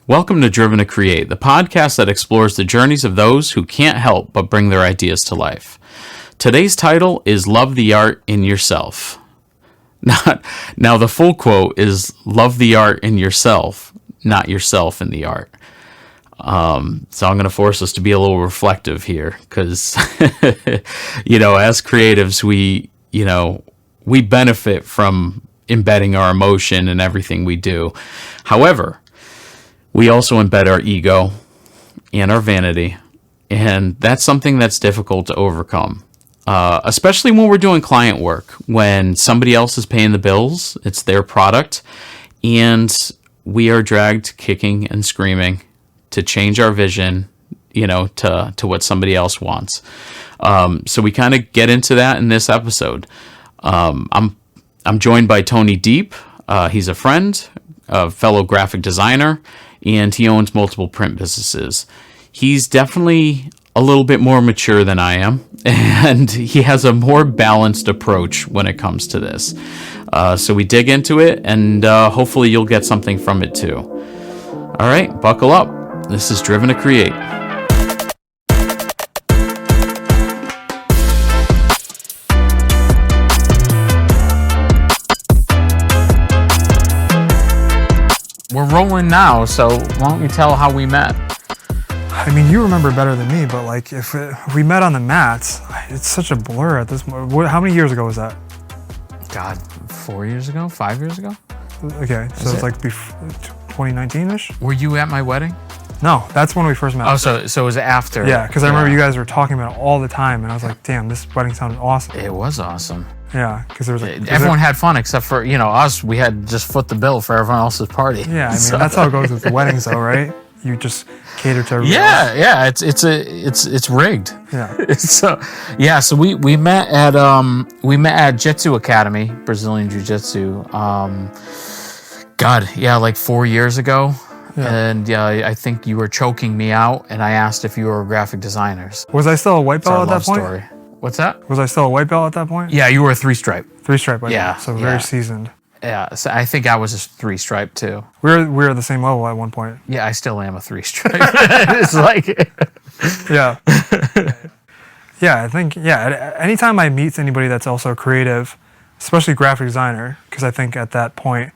Welcome to Driven to Create, the podcast that explores the journeys of those who can't help but bring their ideas to life. Today's title is Love the Art in Yourself. Now, the full quote is love the art in yourself, not yourself in the art. So I'm going to force us to be a little reflective here because, as creatives, we benefit from embedding our emotion in everything we do. However, we also embed our ego and our vanity, and that's something that's difficult to overcome, especially when we're doing client work, when somebody else is paying the bills, it's their product, and we are dragged kicking and screaming to change our vision, to what somebody else wants. So we kind of get into that in this episode. I'm joined by Tony Diep. He's a friend, a fellow graphic designer, and he owns multiple print businesses. He's definitely a little bit more mature than I am, and he has a more balanced approach when it comes to this. So we dig into it, and hopefully you'll get something from it too. All right, buckle up. This is Driven to Create. We're rolling now, so why don't you tell how we met? I mean, you remember better than me, but if we met on the mats, it's such a blur at this point. How many years ago was that? God, 4 years ago? 5 years ago? Okay, so it's like 2019-ish? Were you at my wedding? No, that's when we first met. Oh, so it was after. Yeah, because I remember you guys were talking about it all the time, and I was like, damn, this wedding sounded awesome. It was awesome. Yeah, because there was everyone had fun except for us. We had just foot the bill for everyone else's party. Yeah, I mean that's how it goes with the weddings, though, right? You just cater to everyone. Yeah. It's rigged. Yeah. So we met at Jitsu Academy, Brazilian Jiu-Jitsu. Like 4 years ago. Yeah. And I think you were choking me out, and I asked if you were graphic designers. Was I still a white belt at that point? Story. What's that? Was I still a white belt at that point? Yeah, you were a 3-stripe. 3-stripe, so very seasoned. Yeah, so I think I was a 3-stripe too. We were the same level at one point. Yeah, I still am a 3-stripe. It's like, yeah, yeah. I think anytime I meet anybody that's also creative, especially graphic designer, because I think at that point,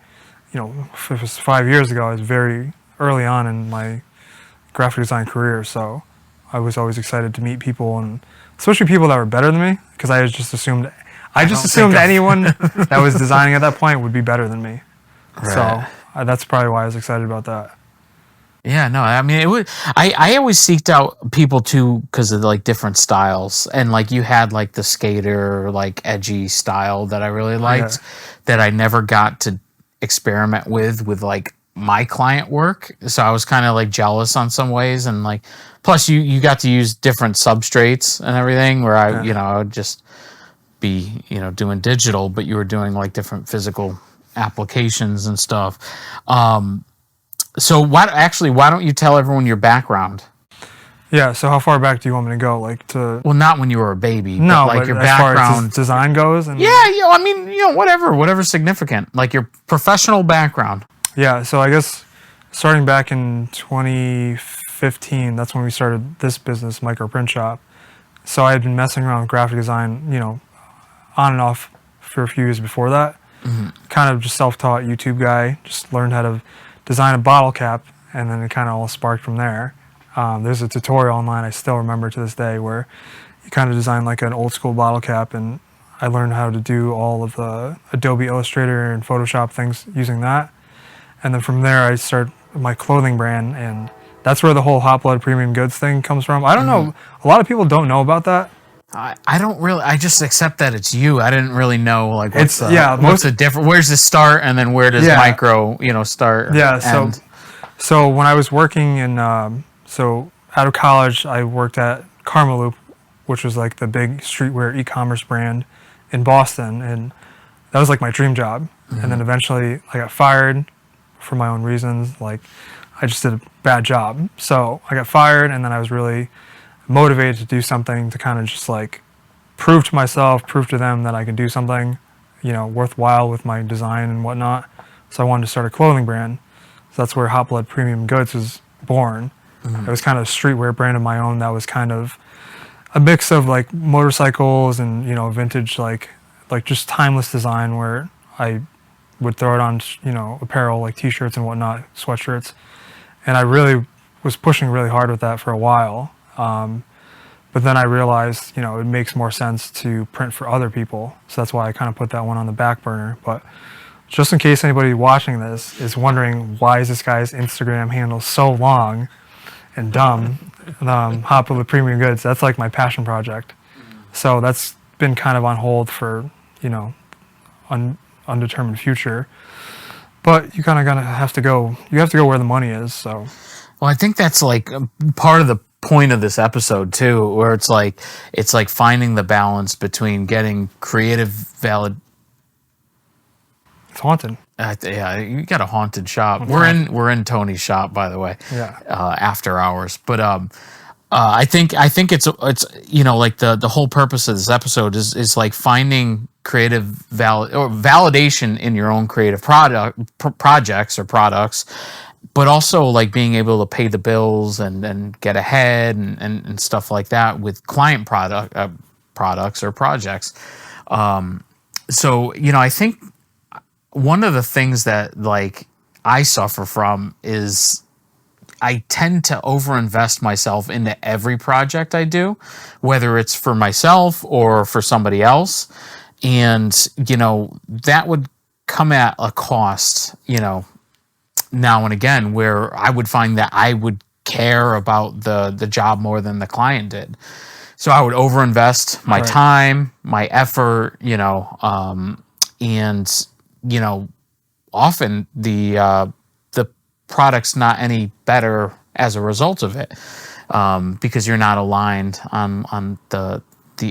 if it was 5 years ago, I was very early on in my graphic design career, so I was always excited to meet people, and especially people that were better than me, because I just assumed anyone that was designing at that point would be better than me. Right. So that's probably why I was excited about that. Yeah, no, I mean, I always seeked out people too because of different styles, and you had the skater edgy style that I really liked, that I never got to experiment with my client work. So I was kind of jealous on some ways, and plus you got to use different substrates and everything, where I would just be doing digital, but you were doing different physical applications and stuff. So why don't you tell everyone your background? Yeah, so how far back do you want me to go? Well, not when you were a baby. No, but your as background, far as design goes. And whatever's significant, your professional background. Yeah, so I guess starting back in 2015, that's when we started this business, Micro Print Shop. So I had been messing around with graphic design, on and off for a few years before that. Mm-hmm. Kind of just self-taught YouTube guy, just learned how to design a bottle cap, and then it kind of all sparked from there. There's a tutorial online I still remember to this day where you kind of design an old school bottle cap, and I learned how to do all of the Adobe Illustrator and Photoshop things using that. And then from there I started my clothing brand, and that's where the whole Hot Blood Premium Goods thing comes from. I don't know, a lot of people don't know about that. I don't really. I just accept that it's you. I didn't really know what's the difference. Where's the start, and then where does micro start? Yeah. So when I was working in out of college, I worked at Karma Loop, which was the big streetwear e-commerce brand in Boston, and that was my dream job. Mm-hmm. And then eventually I got fired for my own reasons. I just did a bad job, so I got fired, and then I was really motivated to do something to kind of just prove to myself, prove to them that I can do something, worthwhile with my design and whatnot. So I wanted to start a clothing brand. So that's where Hot Blood Premium Goods was born. It was kind of a streetwear brand of my own that was kind of a mix of like motorcycles and, you know, vintage, like just timeless design, where I would throw it on, you know, apparel like t-shirts and whatnot, sweatshirts. And I really was pushing really hard with that for a while. But then I realized, you know, it makes more sense to print for other people. So that's why I kind of put that one on the back burner. But just in case anybody watching this is wondering, why is this guy's Instagram handle so long and dumb, Hot Blood Premium Goods, that's like my passion project. So that's been kind of on hold for, you know, undetermined future. But you kind of gotta have to go. You have to go where the money is. So, well, I think that's like part of the point of this episode too, where it's like finding the balance between getting creative valid. It's haunted. Yeah, you got a haunted shop. We're in Tony's shop, by the way. Yeah. After hours, but I think it's you know, like the whole purpose of this episode is like finding creative validation in your own creative projects or products, but also like being able to pay the bills and get ahead and stuff like that with client products or projects. So, you know, I think one of the things that like I suffer from is I tend to overinvest myself into every project I do, whether it's for myself or for somebody else. And, you know, that would come at a cost, you know, now and again, where I would find that I would care about the job more than the client did. So I would overinvest my time, my effort, you know, and, you know, often the product's not any better as a result of it, because you're not aligned on the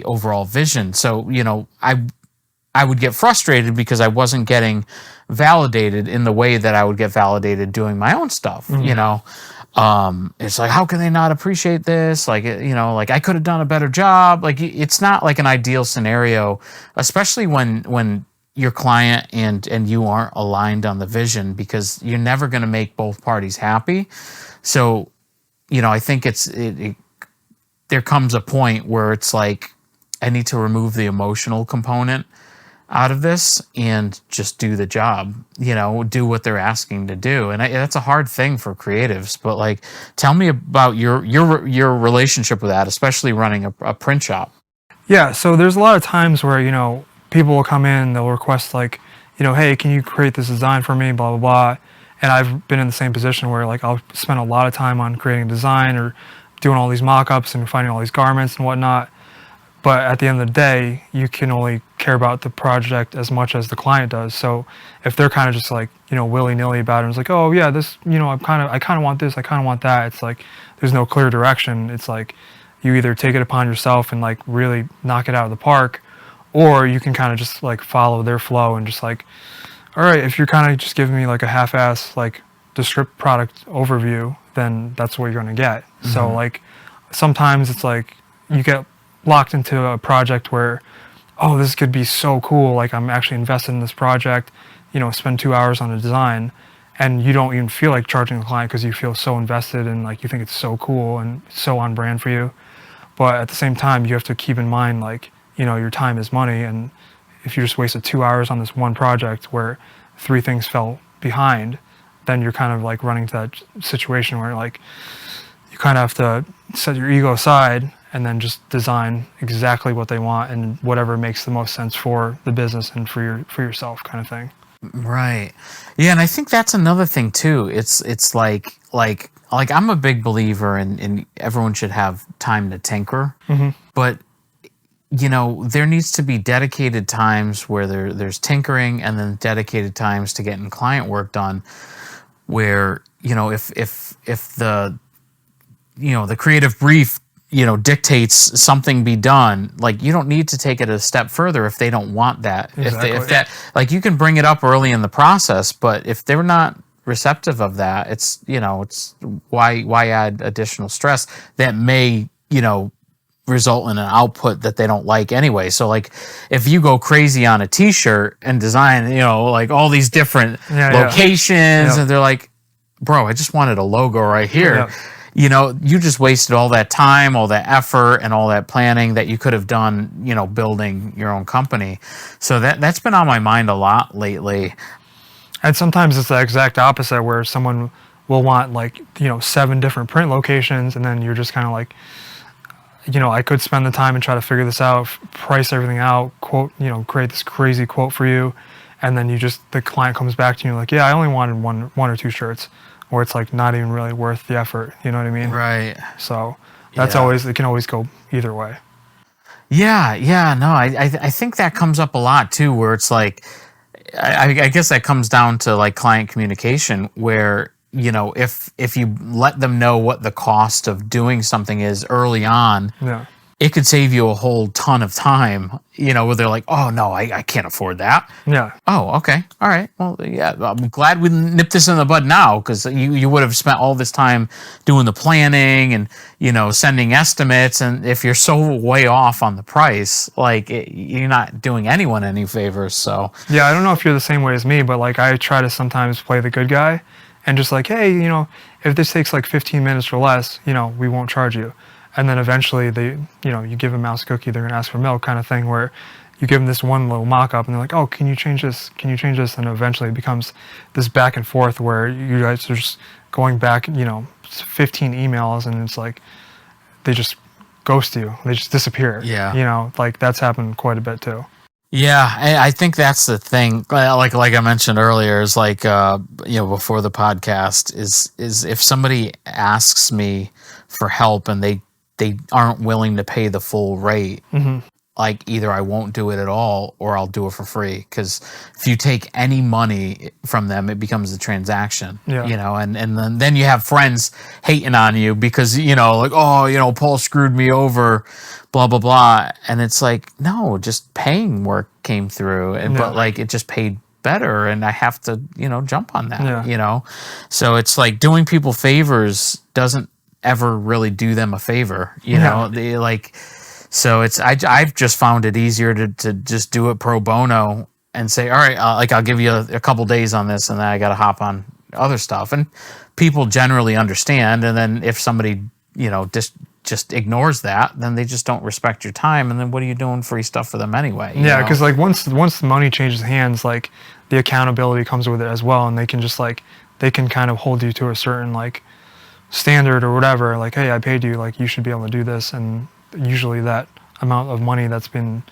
overall vision. So, you know, I would get frustrated because I wasn't getting validated in the way that I would get validated doing my own stuff. You know, it's like, how can they not appreciate this? Like, you know, like I could have done a better job. Like, it's not like an ideal scenario, especially when your client and you aren't aligned on the vision, because you're never going to make both parties happy. So, you know, I think there comes a point where it's like, I need to remove the emotional component out of this and just do the job, you know, do what they're asking to do. And that's a hard thing for creatives, but like, tell me about your relationship with that, especially running a print shop. Yeah. So there's a lot of times where, you know, people will come in, they'll request like, you know, hey, can you create this design for me, blah, blah, blah. And I've been in the same position where like I'll spend a lot of time on creating a design or doing all these mock-ups and finding all these garments and whatnot. But at the end of the day, you can only care about the project as much as the client does. So if they're kind of just like, you know, willy-nilly about it, it's like, oh yeah, this, you know, I kind of want this, I kind of want that. It's like, there's no clear direction. It's like, you either take it upon yourself and like really knock it out of the park, or you can kind of just like follow their flow and just like, all right, if you're kind of just giving me like a half-ass, like the script product overview, then that's what you're going to get. Mm-hmm. So like, sometimes it's like, you get locked into a project where, oh, this could be so cool, like I'm actually invested in this project, you know, spend 2 hours on a design, and you don't even feel like charging the client because you feel so invested and like you think it's so cool and so on brand for you. But at the same time, you have to keep in mind, like, you know, your time is money, and if you just wasted 2 hours on this one project where 3 things fell behind, then you're kind of like running to that situation where like you kind of have to set your ego aside and then just design exactly what they want and whatever makes the most sense for the business and for yourself, kind of thing. Right. Yeah, and I think that's another thing too. It's like I'm a big believer in everyone should have time to tinker, but you know, there needs to be dedicated times where there's tinkering, and then dedicated times to getting client work done, where, you know, if the, you know, the creative brief, you know, dictates something be done, like you don't need to take it a step further if they don't want that. Exactly. If that, like, you can bring it up early in the process, but if they're not receptive of that, it's, you know, it's why add additional stress that may, you know, result in an output that they don't like anyway. So like, if you go crazy on a t-shirt and design, you know, like all these different locations, and they're like, bro, I just wanted a logo right here. Yeah. You know, you just wasted all that time, all that effort, and all that planning that you could have done, you know, building your own company. So that's been on my mind a lot lately. And sometimes it's the exact opposite, where someone will want, like, you know, 7 different print locations, and then you're just kind of like, you know, I could spend the time and try to figure this out, price everything out, quote, you know, create this crazy quote for you, and then the client comes back to you like, yeah, I only wanted one or 2 shirts, or it's like not even really worth the effort. You know what I mean? Right. So that's Yeah. always, it can always go either way. Yeah, no, I think that comes up a lot too, where it's like, I guess that comes down to like client communication, where, you know, if you let them know what the cost of doing something is early on, Yeah. it could save you a whole ton of time, you know, where they're like, oh no, I can't afford that. Yeah. Oh, okay. All right. Well, yeah, I'm glad we nipped this in the bud now, because you would have spent all this time doing the planning and, you know, sending estimates. And if you're so way off on the price, like you're not doing anyone any favors. So, Yeah, I don't know if you're the same way as me, but like I try to sometimes play the good guy and just like, hey, you know, if this takes like 15 minutes or less, you know, we won't charge you. And then eventually you know, you give a mouse cookie, they're going to ask for milk, kind of thing, where you give them this one little mock-up and they're like, oh, can you change this? Can you change this? And eventually it becomes this back and forth where you guys are just going back, you know, 15 emails, and it's like they just ghost you. They just disappear. Yeah. You know, like that's happened quite a bit too. yeah, I think that's the thing. Like I mentioned earlier, is like, you know, before the podcast, is if somebody asks me for help and they aren't willing to pay the full rate, like either I won't do it at all or I'll do it for free. Because if you take any money from them, it becomes a transaction. Yeah. You know, and then you have friends hating on you because, you know, like, oh, you know, Paul screwed me over, blah blah blah. And it's like, no, just paying work came through, and but like it just paid better, and I have to, you know, jump on that. Yeah. You know, so it's like doing people favors doesn't ever really do them a favor, you know. They like, so it's I've just found it easier to just do it pro bono and say, all right, like I'll give you a couple days on this, and then I got to hop on other stuff, and people generally understand. And then if somebody, you know, just ignores that, then they just don't respect your time, and then what are you doing free stuff for them anyway? Yeah, because like once the money changes hands, like the accountability comes with it as well, and they can just like they can kind of hold you to a certain like standard or whatever, like, hey, I paid you, like you should be able to do this. And usually that amount of money that's been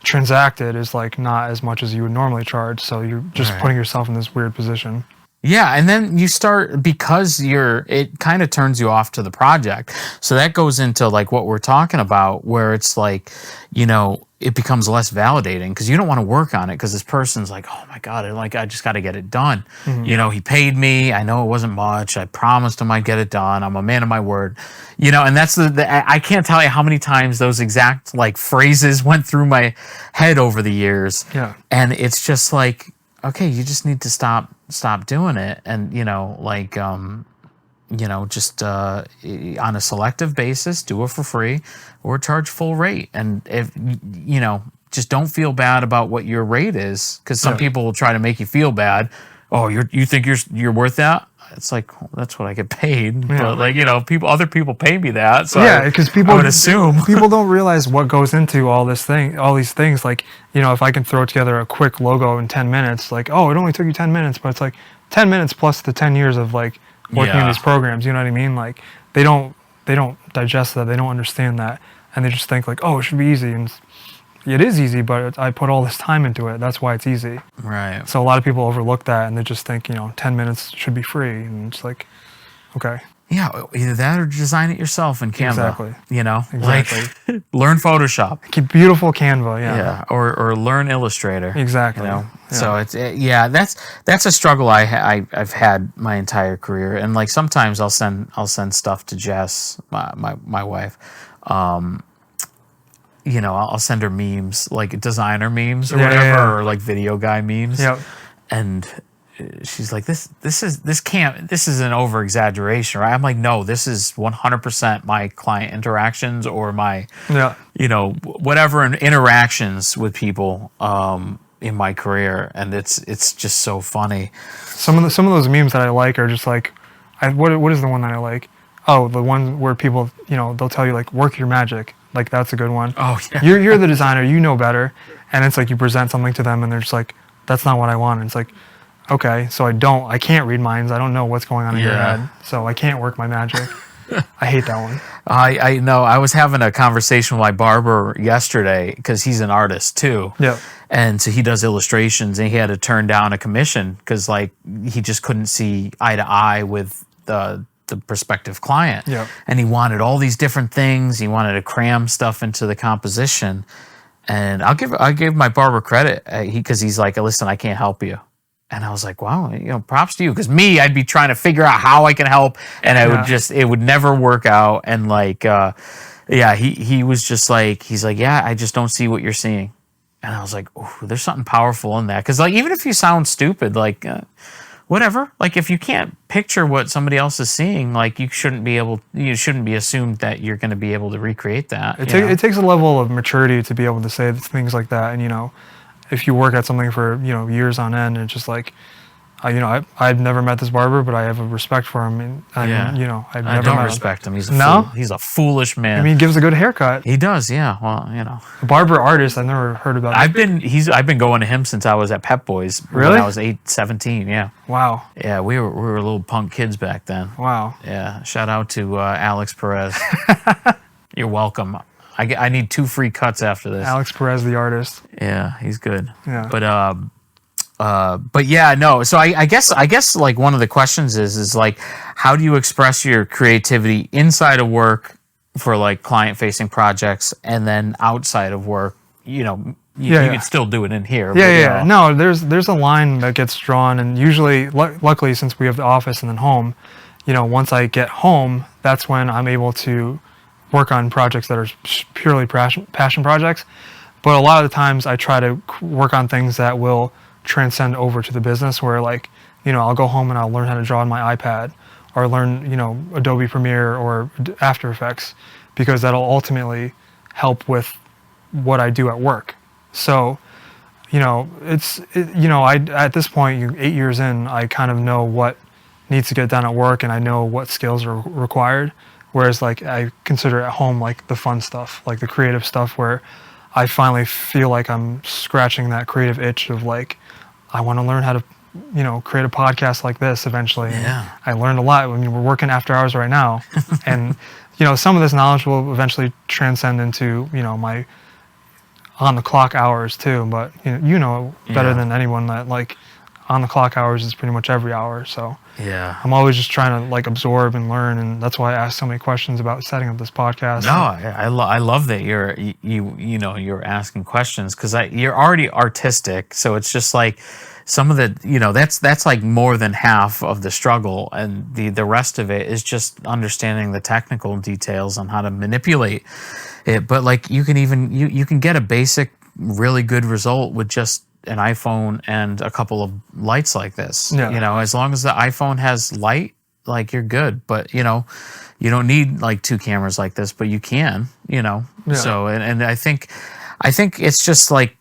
transacted is like not as much as you would normally charge, so you're just putting yourself in this weird position. Yeah, and then you start, because it kind of turns you off to the project. So that goes into like what we're talking about, where it's like, you know, it becomes less validating because you don't want to work on it because this person's like, oh my God, I just got to get it done. You know, he paid me. I know it wasn't much. I promised him I'd get it done. I'm a man of my word. You know, and that's I can't tell you how many times those exact like phrases went through my head over the years. Yeah. And it's just like, okay, you just need to stop doing it, and you know, like, you know, just on a selective basis, do it for free or charge full rate. And if you know, just don't feel bad about what your rate is, because some people will try to make you feel bad. Oh, you think you're worth that? It's like, well, that's what I get paid. But like, you know, other people pay me that. So yeah, because people I would assume people don't realize what goes into all these things. Like, you know, if I can throw together a quick logo in 10 minutes, like, oh, it only took you 10 minutes, but it's like 10 minutes plus the 10 years of like working in these programs. You know what I mean? Like they don't digest that. They don't understand that, and they just think like, oh, it should be easy. And it is easy, but I put all this time into it. That's why it's easy. right. So a lot of people overlook that, and they just think, you know, 10 minutes should be free. And it's like, okay. Yeah, either that or design it yourself in Canva. Exactly. You know, Exactly. like learn Photoshop. Keep beautiful Canva, Yeah, or learn Illustrator. Exactly. You know, Yeah. so it's that's a struggle I've had my entire career, and like sometimes I'll send stuff to Jess, my wife. You know, I'll send her memes, like designer memes or whatever, or like video guy memes. Yep. And she's like, this is an over exaggeration, right? I'm like, no, this is 100% my client interactions or my, you know, whatever interactions with people in my career, and it's just so funny. Some of those memes that I like are just like what is the one that I like? Oh, the one where people, they'll tell you like, work your magic. Like, that's a good one. Oh, yeah. You're the designer, you know better. And it's like you present something to them and they're just like, that's not what I want. And it's like, okay, so I can't read minds. I don't know what's going on in your head. So I can't work my magic. I hate that one. I know. I was having a conversation with my barber yesterday because he's an artist too. Yeah. And so he does illustrations, and he had to turn down a commission because like he just couldn't see eye to eye with the prospective client. Yeah. And he wanted all these different things. He wanted to cram stuff into the composition. And I give my barber credit because he's like, listen, I can't help you. And I was like, wow, props to you. Because me, I'd be trying to figure out how I can help, and it would never work out. And like, he was just like, he's like, yeah, I just don't see what you're seeing. And I was like, oh, there's something powerful in that. Because like, even if you sound stupid, like, whatever. Like, if you can't picture what somebody else is seeing, like, you shouldn't be assumed that you're going to be able to recreate that. It takes a level of maturity to be able to say things like that. And if you work at something for years on end, and it's just like, I've never met this barber, but I have a respect for him, and I've never I don't respect him. He's a foolish man. I mean, he gives a good haircut. He does, yeah. Well, A barber artist, I've never heard about. I've been going to him since I was at Pep Boys. Really? When I was 17. Yeah. Wow. Yeah, we were little punk kids back then. Wow. Yeah. Shout out to Alex Perez. You're welcome. I need 2 free cuts after this. Alex Perez, the artist. Yeah, he's good. Yeah. But yeah, no. So I guess like one of the questions is like, how do you express your creativity inside of work for like client facing projects, and then outside of work, you can still do it in here. Yeah. No, there's a line that gets drawn, and usually, luckily, since we have the office and then home, once I get home, that's when I'm able to work on projects that are purely passion projects. But a lot of the times I try to work on things that will transcend over to the business, where like, I'll go home and I'll learn how to draw on my iPad, or learn, Adobe Premiere or After Effects, because that'll ultimately help with what I do at work. So, at this point, 8 years in, I kind of know what needs to get done at work, and I know what skills are required. Whereas like I consider at home like the fun stuff, like the creative stuff, where I finally feel like I'm scratching that creative itch of like, I want to learn how to, create a podcast like this eventually. Yeah. And I learned a lot. I mean, we're working after hours right now, and some of this knowledge will eventually transcend into my on the clock hours too. But better than anyone that like on the clock hours is pretty much every hour. So yeah, I'm always just trying to like absorb and learn, and that's why I ask so many questions about setting up this podcast. No, I love that you're asking questions, because you're already artistic, so it's just like some of the that's like more than half of the struggle, and the rest of it is just understanding the technical details on how to manipulate it. But like you can get a basic really good result with just an iPhone and a couple of lights like this. Yeah. As long as the iPhone has light, like you're good. But you don't need like 2 cameras like this, but you can. Yeah. So and I think it's just like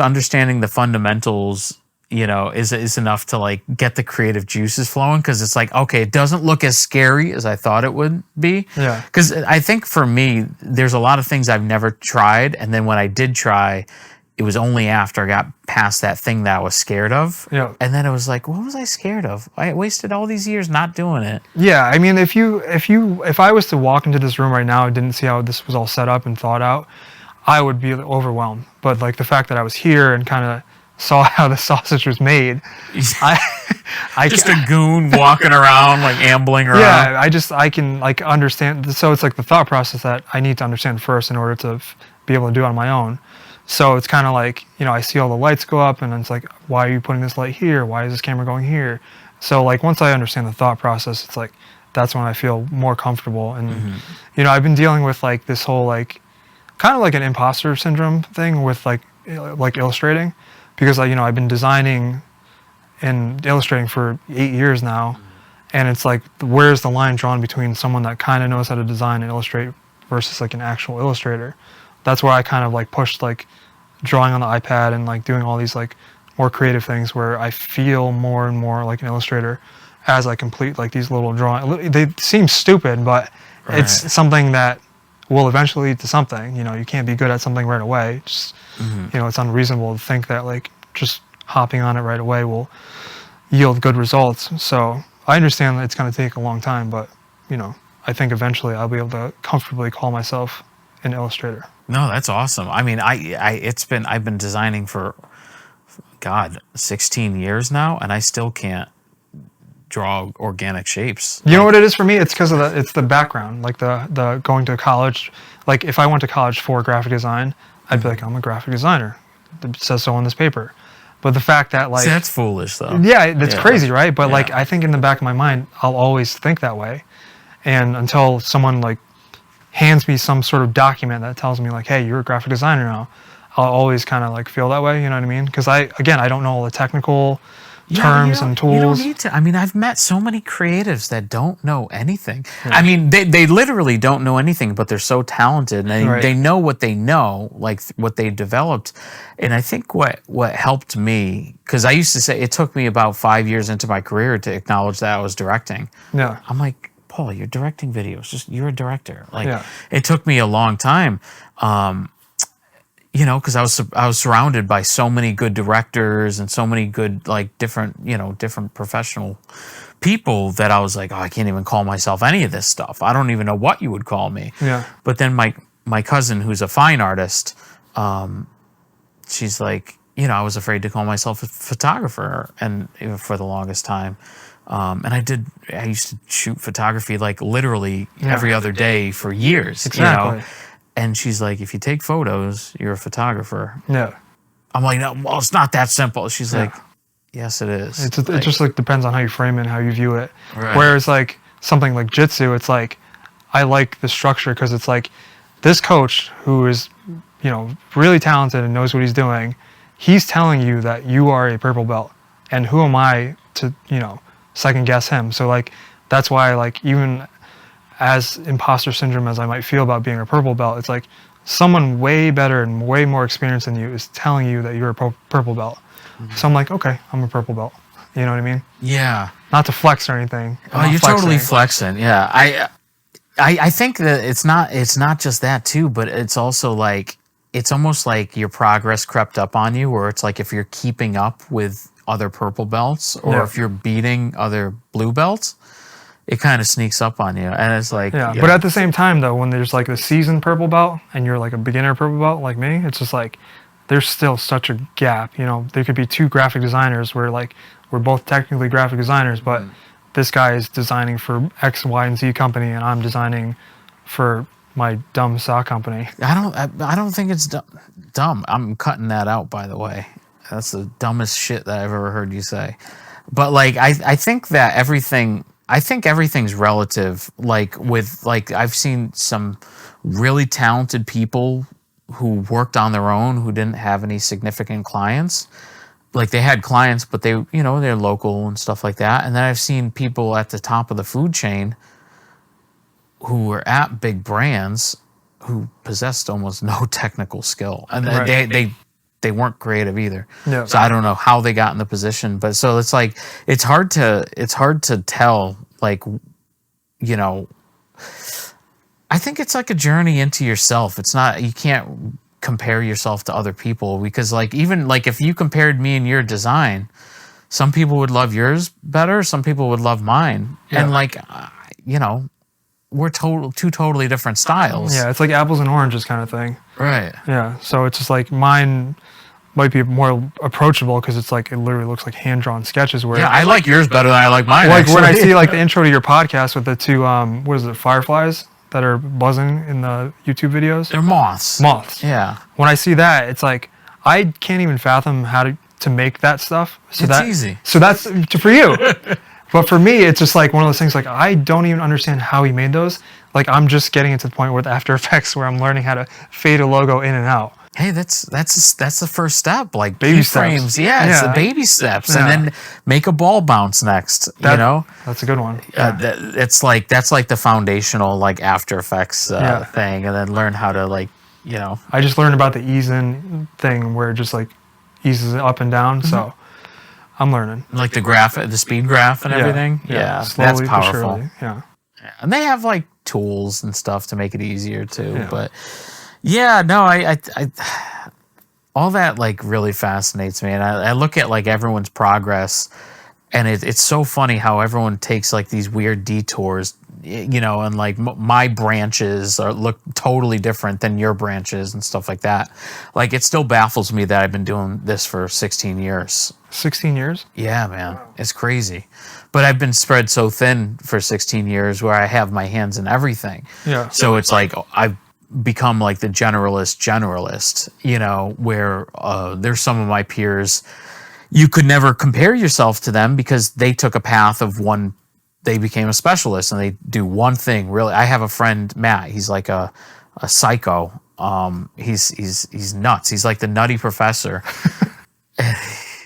understanding the fundamentals, is enough to like get the creative juices flowing, because it's like, okay, it doesn't look as scary as I thought it would be. Yeah. Because I think for me, there's a lot of things I've never tried, and then when I did try, it was only after I got past that thing that I was scared of. Yeah. And then it was like, what was I scared of? I wasted all these years not doing it. Yeah. I mean, if I was to walk into this room right now and didn't see how this was all set up and thought out, I would be overwhelmed. But like the fact that I was here and kind of saw how the sausage was made, I just a goon walking around, like ambling around. Yeah. I can like understand. So it's like the thought process that I need to understand first in order to be able to do it on my own. So it's kind of like, I see all the lights go up, and it's like, why are you putting this light here? Why is this camera going here? So like once I understand the thought process, it's like, that's when I feel more comfortable. And, I've been dealing with like this whole like, kind of like an imposter syndrome thing with like illustrating, because I've been designing and illustrating for 8 years now. And it's like, where's the line drawn between someone that kind of knows how to design and illustrate versus like an actual illustrator? That's where I kind of like pushed like drawing on the iPad and like doing all these like more creative things where I feel more and more like an illustrator. as I complete like these little drawings. They seem stupid, but it's something that will eventually lead to something. You know, you can't be good at something right away. Just, you know, it's unreasonable to think that like just hopping on it right away will yield good results. So I understand that it's going to take a long time, but you know, I think eventually I'll be able to comfortably call myself an illustrator. No, that's awesome. I mean, I've been designing for, God, 16 years now, and I still can't draw organic shapes. You know what it is for me? It's because of it's the background, like the going to college. Like if I went to college for graphic design, I'd be like, I'm a graphic designer. It says so on this paper. But the fact that like... See, that's foolish though. Yeah, that's crazy, right? But like I think in the back of my mind, I'll always think that way. And until someone like hands me some sort of document that tells me like, hey, you're a graphic designer now, I'll always kind of like feel that way, you know what I mean? Because I don't know all the technical terms and tools. You don't need to. I mean, I've met so many creatives that don't know anything. I mean, they literally don't know anything, but they're so talented and they know what they know, like what they developed. And I think what helped me, because I used to say it took me about 5 years into my career to acknowledge that I was directing. Yeah. I'm like, Paul, you're directing videos. You're a director. Like, it took me a long time. You know, because I was surrounded by so many good directors and so many good like different professional people that I was like, oh, I can't even call myself any of this stuff. I don't even know what you would call me. Yeah. But then my cousin, who's a fine artist, she's like, you know, I was afraid to call myself a photographer, and for the longest time. And I used to shoot photography like literally every other day for years. Exactly. You know? And she's like, if you take photos, you're a photographer. Yeah. I'm like, no, well, it's not that simple. She's like, yes, it is. It just like depends on how you frame it and how you view it. Right. Whereas like something like Jitsu, it's like, I like the structure because it's like this coach who is, you know, really talented and knows what he's doing, he's telling you that you are a purple belt. And who am I to, you know, second guess him? So like, that's why like even as imposter syndrome as I might feel about being a purple belt, it's like someone way better and way more experienced than you is telling you that you're a purple belt. So I'm like, okay, I'm a purple belt. You know what I mean? Yeah. Not to flex or anything. Oh, you're totally flexing. Yeah. I think that it's not just that too, but it's also like, it's almost like your progress crept up on you, where it's like if you're keeping up with other purple belts or if you're beating other blue belts, it kind of sneaks up on you, and it's like... Yeah, but at the same time, though, when there's like a seasoned purple belt and you're like a beginner purple belt like me, it's just like there's still such a gap. You know, there could be two graphic designers where like we're both technically graphic designers, but this guy is designing for X, Y, and Z company, and I'm designing for my dumb sock company. I don't think it's dumb. I'm cutting that out, by the way. That's the dumbest shit that I've ever heard you say. But like, I think that everything's relative. Like I've seen some really talented people who worked on their own who didn't have any significant clients. Like they had clients, but they're local and stuff like that. And then I've seen people at the top of the food chain who were at big brands who possessed almost no technical skill. And they weren't creative either. Yeah. So I don't know how they got in the position, but so it's like it's hard to tell, like, you know, I think it's like a journey into yourself. It's not, you can't compare yourself to other people, because like even like if you compared me and your design, some people would love yours better, some people would love mine. Yeah. And like you know, we're two totally different styles. Yeah, it's like apples and oranges kind of thing. Right. Yeah, so it's just like mine might be more approachable because it's like it literally looks like hand-drawn sketches. Where I like yours better than I like mine. Like when I see like the intro to your podcast with the two what is it, fireflies that are buzzing in the YouTube videos. They're moths. Moths. Yeah. When I see that, it's like I can't even fathom how to make that stuff. So it's easy. So that's for you. But for me, it's just like one of those things, like I don't even understand how he made those. Like I'm just getting it to the point with After Effects where I'm learning how to fade a logo in and out. Hey, that's the first step. Like baby frames. Steps. Yeah, it's the baby steps. And then make a ball bounce next. You know? That's a good one. That's like the foundational like After Effects thing, and then learn how to like, you know. I just learned about the ease in thing where it just like eases it up and down. Mm-hmm. So I'm learning. Like the speed graph and everything. Yeah, Slowly that's powerful. but surely. Yeah. And they have like tools and stuff to make it easier too. Yeah. But yeah, no, I all that like really fascinates me, and I look at like everyone's progress, and it's so funny how everyone takes like these weird detours, you know, and like my branches look totally different than your branches and stuff like that. Like it still baffles me that I've been doing this for 16 years. 16 years? Yeah, man, it's crazy. But I've been spread so thin for 16 years where I have my hands in everything. Yeah. So it's like I've become like the generalist, you know, where there's some of my peers, you could never compare yourself to them because they took a path of one, they became a specialist and they do one thing really. I have a friend, Matt, he's like a psycho. He's nuts. He's like the nutty professor.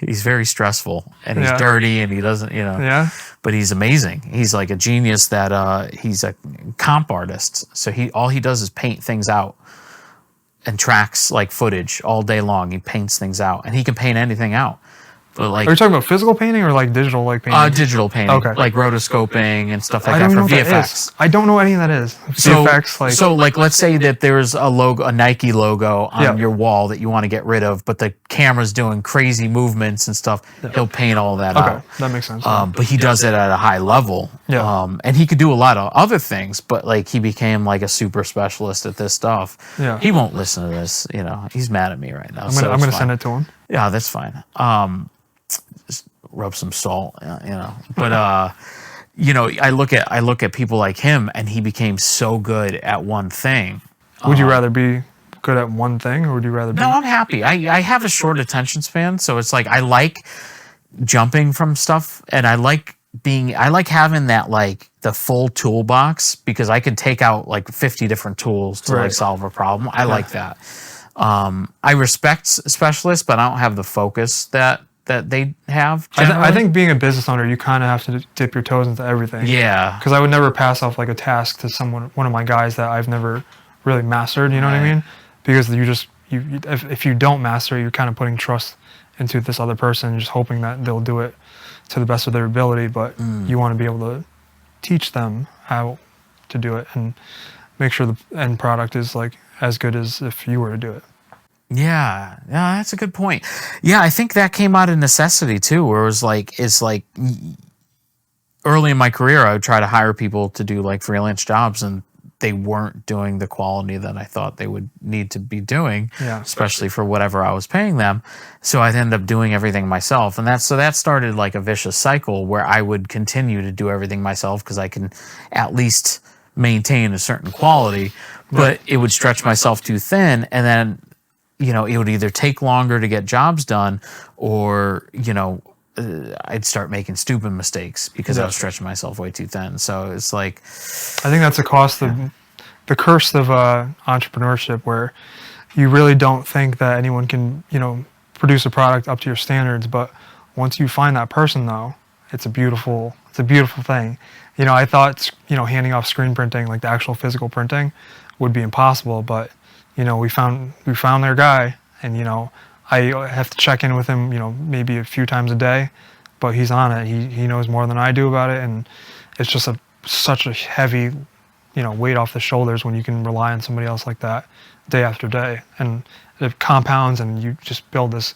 He's very stressful and he's dirty and he doesn't, you know. Yeah. But he's amazing. He's like a genius that he's a comp artist. So all he does is paint things out and tracks like footage all day long. He paints things out and he can paint anything out. But like, are you talking about physical painting or like digital like painting? Digital painting, okay. Like rotoscoping and stuff like that for VFX. I don't know what any of that is. VFX, so let's say that there's a Nike logo on your wall that you want to get rid of, but the camera's doing crazy movements and stuff. Yeah. He'll paint all that out. Okay, that makes sense. But he does it at a high level. Yeah. And he could do a lot of other things, but like he became like a super specialist at this stuff. Yeah. He won't listen to this. You know, he's mad at me right now. I'm gonna send it to him. Yeah, that's fine. Just rub some salt, you know. But you know, I look at people like him, and he became so good at one thing. Would you rather be good at one thing, or would you rather be? No, I'm happy. I have a short attention span, so it's like I like jumping from stuff, and I like having that like the full toolbox because I can take out like 50 different tools to like solve a problem. I like that. I respect specialists, but I don't have the focus that they have. I think being a business owner, you kind of have to dip your toes into everything. Yeah. Because I would never pass off like a task to one of my guys that I've never really mastered. You know what I mean? Because if you don't master it, you're kind of putting trust into this other person, just hoping that they'll do it to the best of their ability. But you want to be able to teach them how to do it and make sure the end product is like as good as if you were to do it. Yeah, that's a good point. Yeah, I think that came out of necessity too, where it's like early in my career, I would try to hire people to do like freelance jobs, and they weren't doing the quality that I thought they would need to be doing, especially for whatever I was paying them. So I'd end up doing everything myself, and that started like a vicious cycle where I would continue to do everything myself because I can at least maintain a certain quality, but it would stretch myself too thin, and then, you know, it would either take longer to get jobs done or, you know, I'd start making stupid mistakes because I was stretching myself way too thin. So it's like, I think that's a cost of the curse of entrepreneurship, where you really don't think that anyone can, you know, produce a product up to your standards. But once you find that person, though, it's a beautiful thing. You know, I thought, you know, handing off screen printing, like the actual physical printing, would be impossible, but you know, we found their guy, and you know, I have to check in with him, you know, maybe a few times a day, but he's on it. He knows more than I do about it, and it's just such a heavy, you know, weight off the shoulders when you can rely on somebody else like that day after day, and it compounds, and you just build this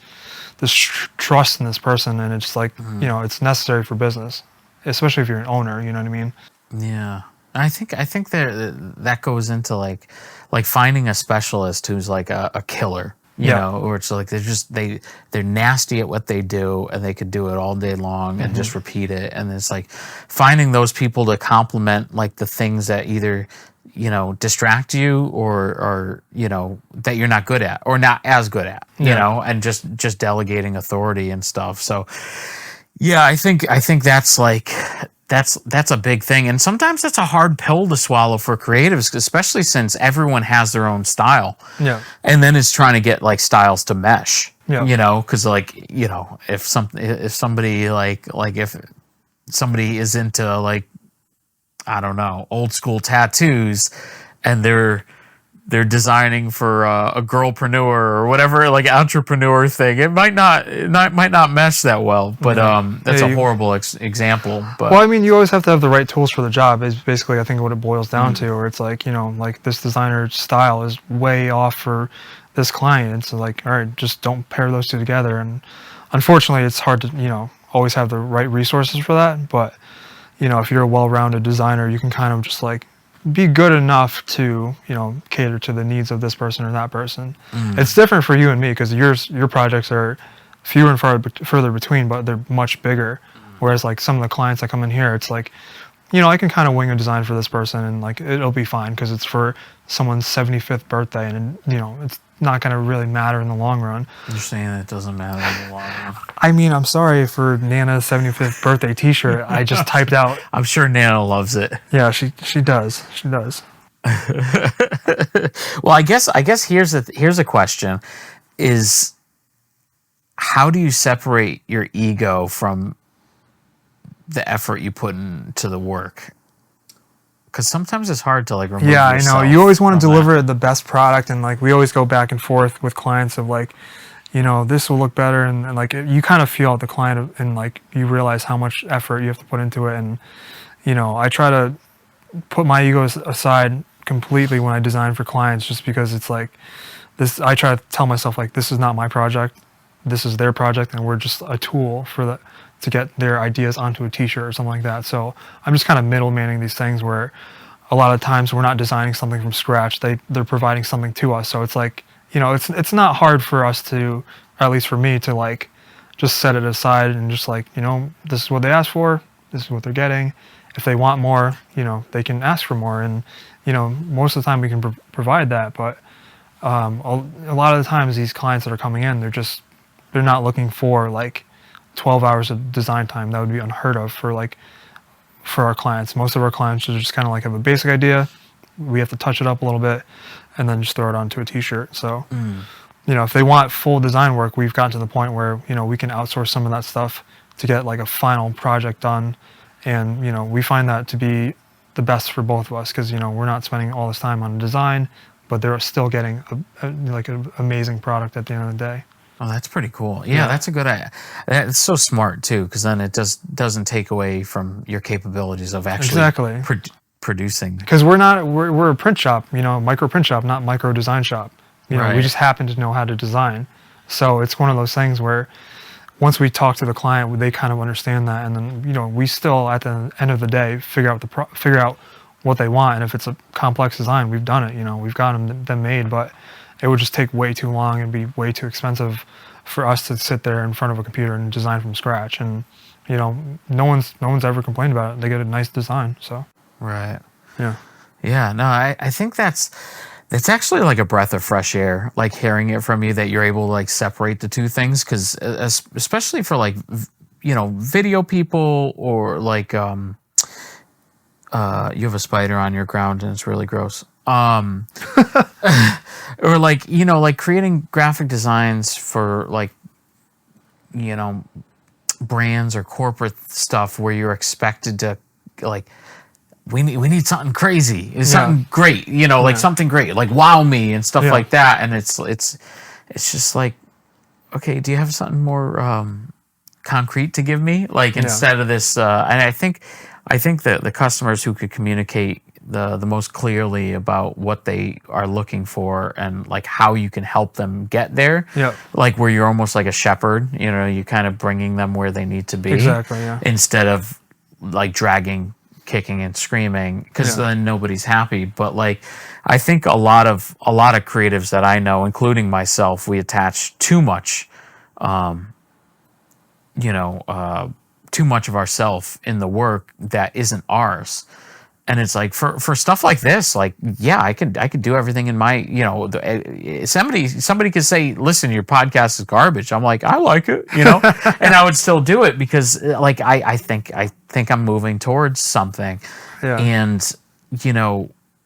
trust in this person, and it's like, you know, it's necessary for business, especially if you're an owner. You know what I mean? Yeah. I think that goes into like finding a specialist who's like a killer, you know, or it's like they're nasty at what they do and they could do it all day long and just repeat it. And it's like finding those people to complement like the things that either, you know, distract you or you know, that you're not good at or not as good at, you know, and just delegating authority and stuff. So yeah, I think that's like, that's a big thing. And sometimes that's a hard pill to swallow for creatives, especially since everyone has their own style. Yeah. And then it's trying to get like styles to mesh, you know, because like, you know, if somebody if somebody is into like, I don't know, old school tattoos and they're they're designing for a girlpreneur or whatever, like entrepreneur thing. It might not mesh that well, but that's a horrible example. But well, I mean, you always have to have the right tools for the job. Is basically I think what it boils down to. Where it's like, like this designer style is way off for this client. So like, all right, just don't pair those two together. And unfortunately, it's hard to always have the right resources for that. But if you're a well-rounded designer, you can kind of just like be good enough to cater to the needs of this person or that person. It's different for you and me because your projects are fewer and further between, but they're much bigger. Whereas like some of the clients that come in here, it's like I can kind of wing a design for this person and like it'll be fine because it's for someone's 75th birthday and it's not going to really matter in the long run. You're saying it doesn't matter in the long run. I mean, I'm sorry for Nana's 75th birthday T-shirt. I just typed out. I'm sure Nana loves it. Yeah, she does. She does. Well, I guess here's a question: is how do you separate your ego from the effort you put into the work? Because sometimes it's hard to like remove I know. You always want to deliver the best product, and like we always go back and forth with clients of like, this will look better, and like you kind of feel the client, and like you realize how much effort you have to put into it, and I try to put my egos aside completely when I design for clients, just because it's like this. I try to tell myself like this is not my project, this is their project, and we're just a tool to get their ideas onto a T-shirt or something like that. So I'm just kind of middlemaning these things where a lot of times we're not designing something from scratch. They're providing something to us. So it's like, it's not hard for us to, or at least for me, to like just set it aside and just like, this is what they asked for. This is what they're getting. If they want more, they can ask for more. And, most of the time we can provide that. But a lot of the times these clients that are coming in, they're not looking for like 12 hours of design time. That would be unheard of for our clients. Most of our clients just kind of like have a basic idea. We have to touch it up a little bit and then just throw it onto a T-shirt. So, if they want full design work, we've gotten to the point where, we can outsource some of that stuff to get like a final project done. And, we find that to be the best for both of us because, we're not spending all this time on design, but they're still getting an amazing product at the end of the day. Oh, that's pretty cool. Yeah, that's a good idea. It's so smart too, because then it doesn't take away from your capabilities of actually producing. Because we're a print shop, micro print shop, not micro design shop. We just happen to know how to design. So it's one of those things where once we talk to the client, they kind of understand that, and then we still at the end of the day figure out what they want, and if it's a complex design, we've done it. We've got them made, but it would just take way too long and be way too expensive for us to sit there in front of a computer and design from scratch. And no one's ever complained about it. They get a nice design. So right, yeah. No, I think that's actually like a breath of fresh air, like hearing it from you that you're able to like separate the two things, because especially for like video people or like you have a spider on your ground and it's really gross. Or like like creating graphic designs for like brands or corporate stuff where you're expected to like we need something crazy, something great, like something great, like wow me and stuff like that, and it's just like, okay, do you have something more concrete to give me, like instead of this and I think that the customers who could communicate the most clearly about what they are looking for and like how you can help them get there, like where you're almost like a shepherd, you kind of bringing them where they need to be, instead of like dragging, kicking and screaming, because then nobody's happy. But like I think a lot of creatives that I know, including myself, we attach too much too much of ourself in the work that isn't ours. And it's like for stuff like this, like, I could do everything in my, somebody could say, listen, your podcast is garbage. I'm like, I like it, and I would still do it because like, I think I'm moving towards something. And,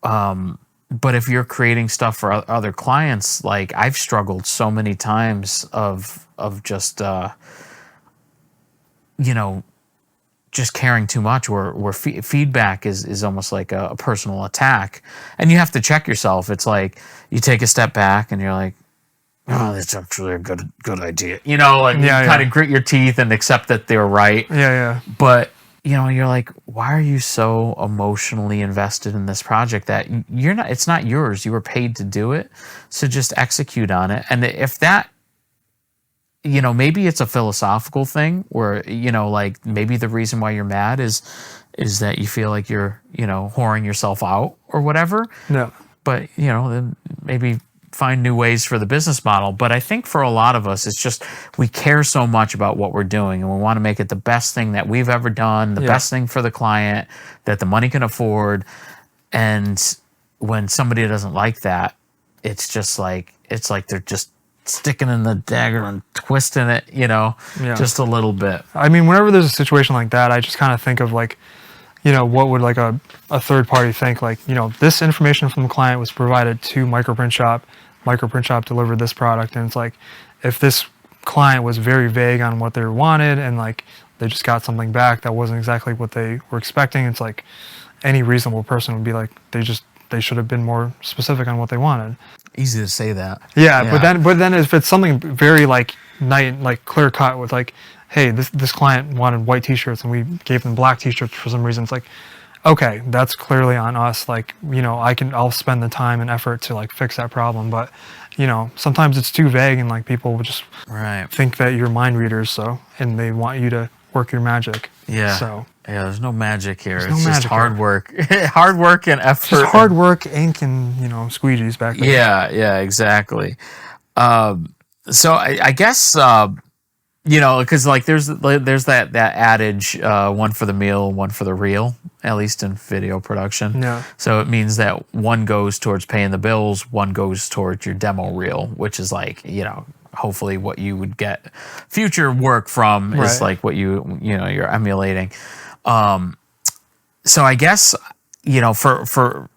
but if you're creating stuff for other clients, like I've struggled so many times of just, just caring too much, where feedback is almost like a personal attack, and you have to check yourself. It's like you take a step back and you're like, oh, that's actually a good idea. You know, like you kind of grit your teeth and accept that they're right. Yeah. But, you know, you're like, why are you so emotionally invested in this project that it's not yours. You were paid to do it. So just execute on it. And if that, you know, maybe it's a philosophical thing where, you know, like maybe the reason why you're mad is that you feel like you're, you know, whoring yourself out or whatever. Yeah. But, you know, then maybe find new ways for the business model. But I think for a lot of us, it's just we care so much about what we're doing and we want to make it the best thing that we've ever done, the best thing for the client that the money can afford. And when somebody doesn't like that, it's like they're just sticking in the dagger and twisting it, you know, just a little bit. I mean, whenever there's a situation like that, I just kind of think of like, you know, what would like a third party think? Like, you know, this information from the client was provided to Microprint Shop. Microprint Shop delivered this product, and it's like, if this client was very vague on what they wanted and like they just got something back that wasn't exactly what they were expecting, it's like any reasonable person would be like, they should have been more specific on what they wanted. Easy to say that. Yeah. But then if it's something very like clear cut with like, hey, this client wanted white t-shirts and we gave them black t-shirts for some reason, it's like, okay, that's clearly on us. Like, you know, I'll spend the time and effort to like fix that problem. But, you know, sometimes it's too vague and like people will just think that you're mind readers. So, and they want you to work your magic. Yeah. So. Yeah, there's no magic here. It's just hard work. Hard work and effort. Just hard work, ink, and, you know, squeegees back there. Yeah, exactly. So I guess, you know, because like there's that adage, one for the meal, one for the reel, at least in video production. Yeah. So it means that one goes towards paying the bills, one goes towards your demo reel, which is like, you know, hopefully what you would get future work from is like what you know, you're emulating. So I guess, you know, for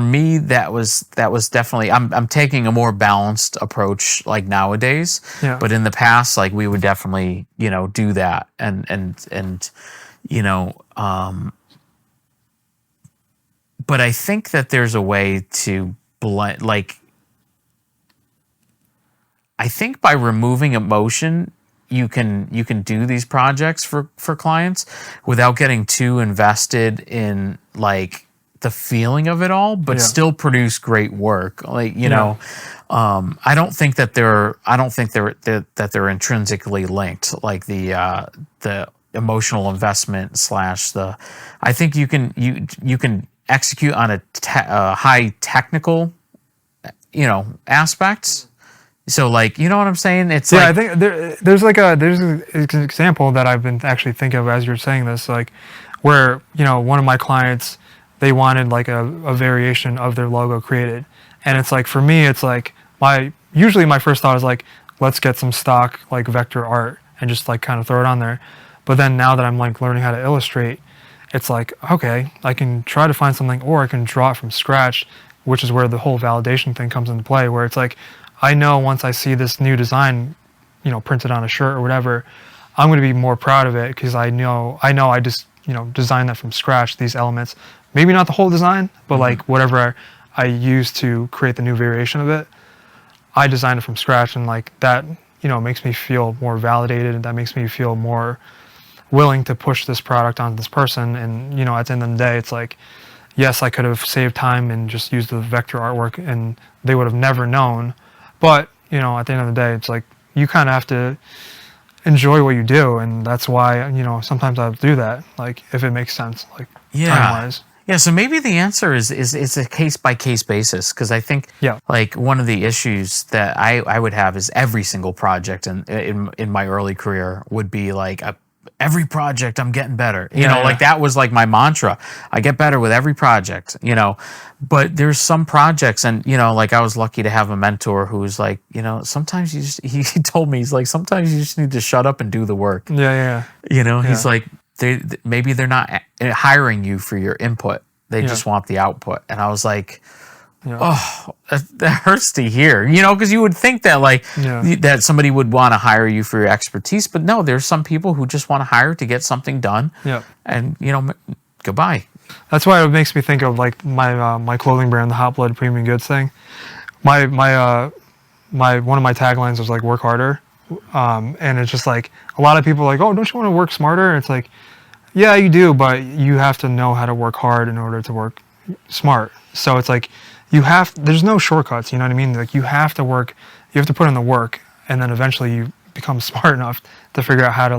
me, that was definitely, I'm taking a more balanced approach like nowadays, but in the past, like we would definitely, you know, do that and, you know, but I think that there's a way to blend, like, I think by removing emotion, you can do these projects for clients without getting too invested in like the feeling of it all, but still produce great work. Like, you know, I don't think that they're intrinsically linked. Like the emotional investment / I think you can execute on a high technical, you know, aspects. So, like, you know what I'm saying? It's like, I think there's an example that I've been actually thinking of as you're saying this, like, where, you know, one of my clients, they wanted like a variation of their logo created, and it's like, for me, it's like usually my first thought is like, let's get some stock like vector art and just like kind of throw it on there. But then now that I'm like learning how to illustrate, it's like, okay, I can try to find something, or I can draw it from scratch, which is where the whole validation thing comes into play, where it's like, I know once I see this new design, you know, printed on a shirt or whatever, I'm going to be more proud of it because I know I just, you know, designed that from scratch, these elements. Maybe not the whole design, but like whatever I used to create the new variation of it, I designed it from scratch, and like that, you know, makes me feel more validated, and that makes me feel more willing to push this product onto this person. And, you know, at the end of the day, it's like, yes, I could have saved time and just used the vector artwork and they would have never known. But, you know, at the end of the day, it's like you kind of have to enjoy what you do, and that's why, you know, sometimes I'll do that, like if it makes sense, like time-wise. Yeah, so maybe the answer is a case-by-case basis, because I think like one of the issues that I would have is every single project in my early career would be like every project I'm getting better. You know, like that was like my mantra. I get better with every project, you know. But there's some projects, and, you know, like I was lucky to have a mentor who was like, you know, sometimes he told me, he's like, sometimes you just need to shut up and do the work. You know, he's like, maybe they're not hiring you for your input. They just want the output. And I was like, Yeah. Oh, that hurts to hear, because you would think that Yeah. that somebody would want to hire you for your expertise, but no, there's some people who just want to hire to get something done. Yeah. And goodbye. That's why it makes me think of like my clothing brand, the Hot Blood Premium Goods thing. My one of my taglines was like work harder, and it's just like a lot of people are like, oh, don't you want to work smarter? And it's like, yeah, you do, but you have to know how to work hard in order to work smart. So it's like there's no shortcuts, you know what I mean? Like you have to put in the work, and then eventually you become smart enough to figure out how to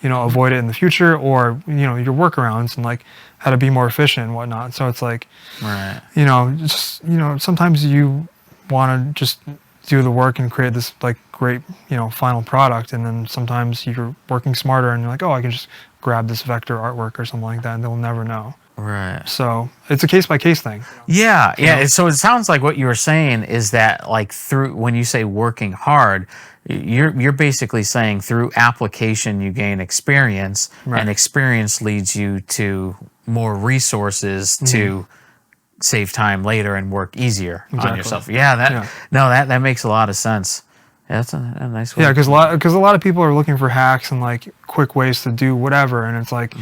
avoid it in the future, or your workarounds and like how to be more efficient and whatnot. So it's like, right. Sometimes you want to just do the work and create this like great, final product, and then sometimes you're working smarter and you're like, oh, I can just grab this vector artwork or something like that, and they'll never know. Right. So it's a case by case thing. Yeah, yeah. So it sounds like what you were saying is that like when you say working hard, you're basically saying through application you gain experience, right. and experience leads you to more resources to save time later and work easier on yourself. Yeah, that makes a lot of sense. Yeah, that's a nice way. Yeah, because a lot of people are looking for hacks and like quick ways to do whatever, and it's like,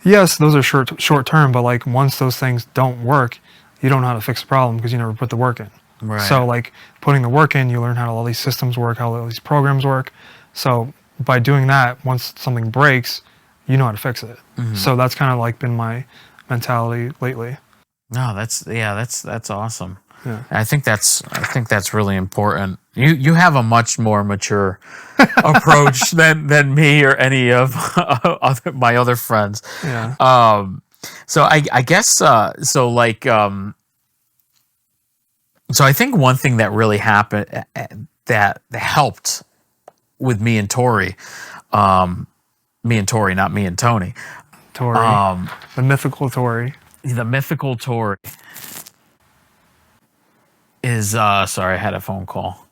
yes, those are short term, but like once those things don't work, you don't know how to fix the problem because you never put the work in. Right. So like putting the work in, you learn how all these systems work, how all these programs work. So by doing that, once something breaks, you know how to fix it. So that's kind of like been my mentality lately. No, that's awesome. Yeah. I think that's really important. You have a much more mature approach than me or any of my other friends. Yeah. So I guess so I think one thing that really happened that helped with me and Tori, not me and Tony. Tori. The mythical Tori. The mythical Tori is sorry, I had a phone call.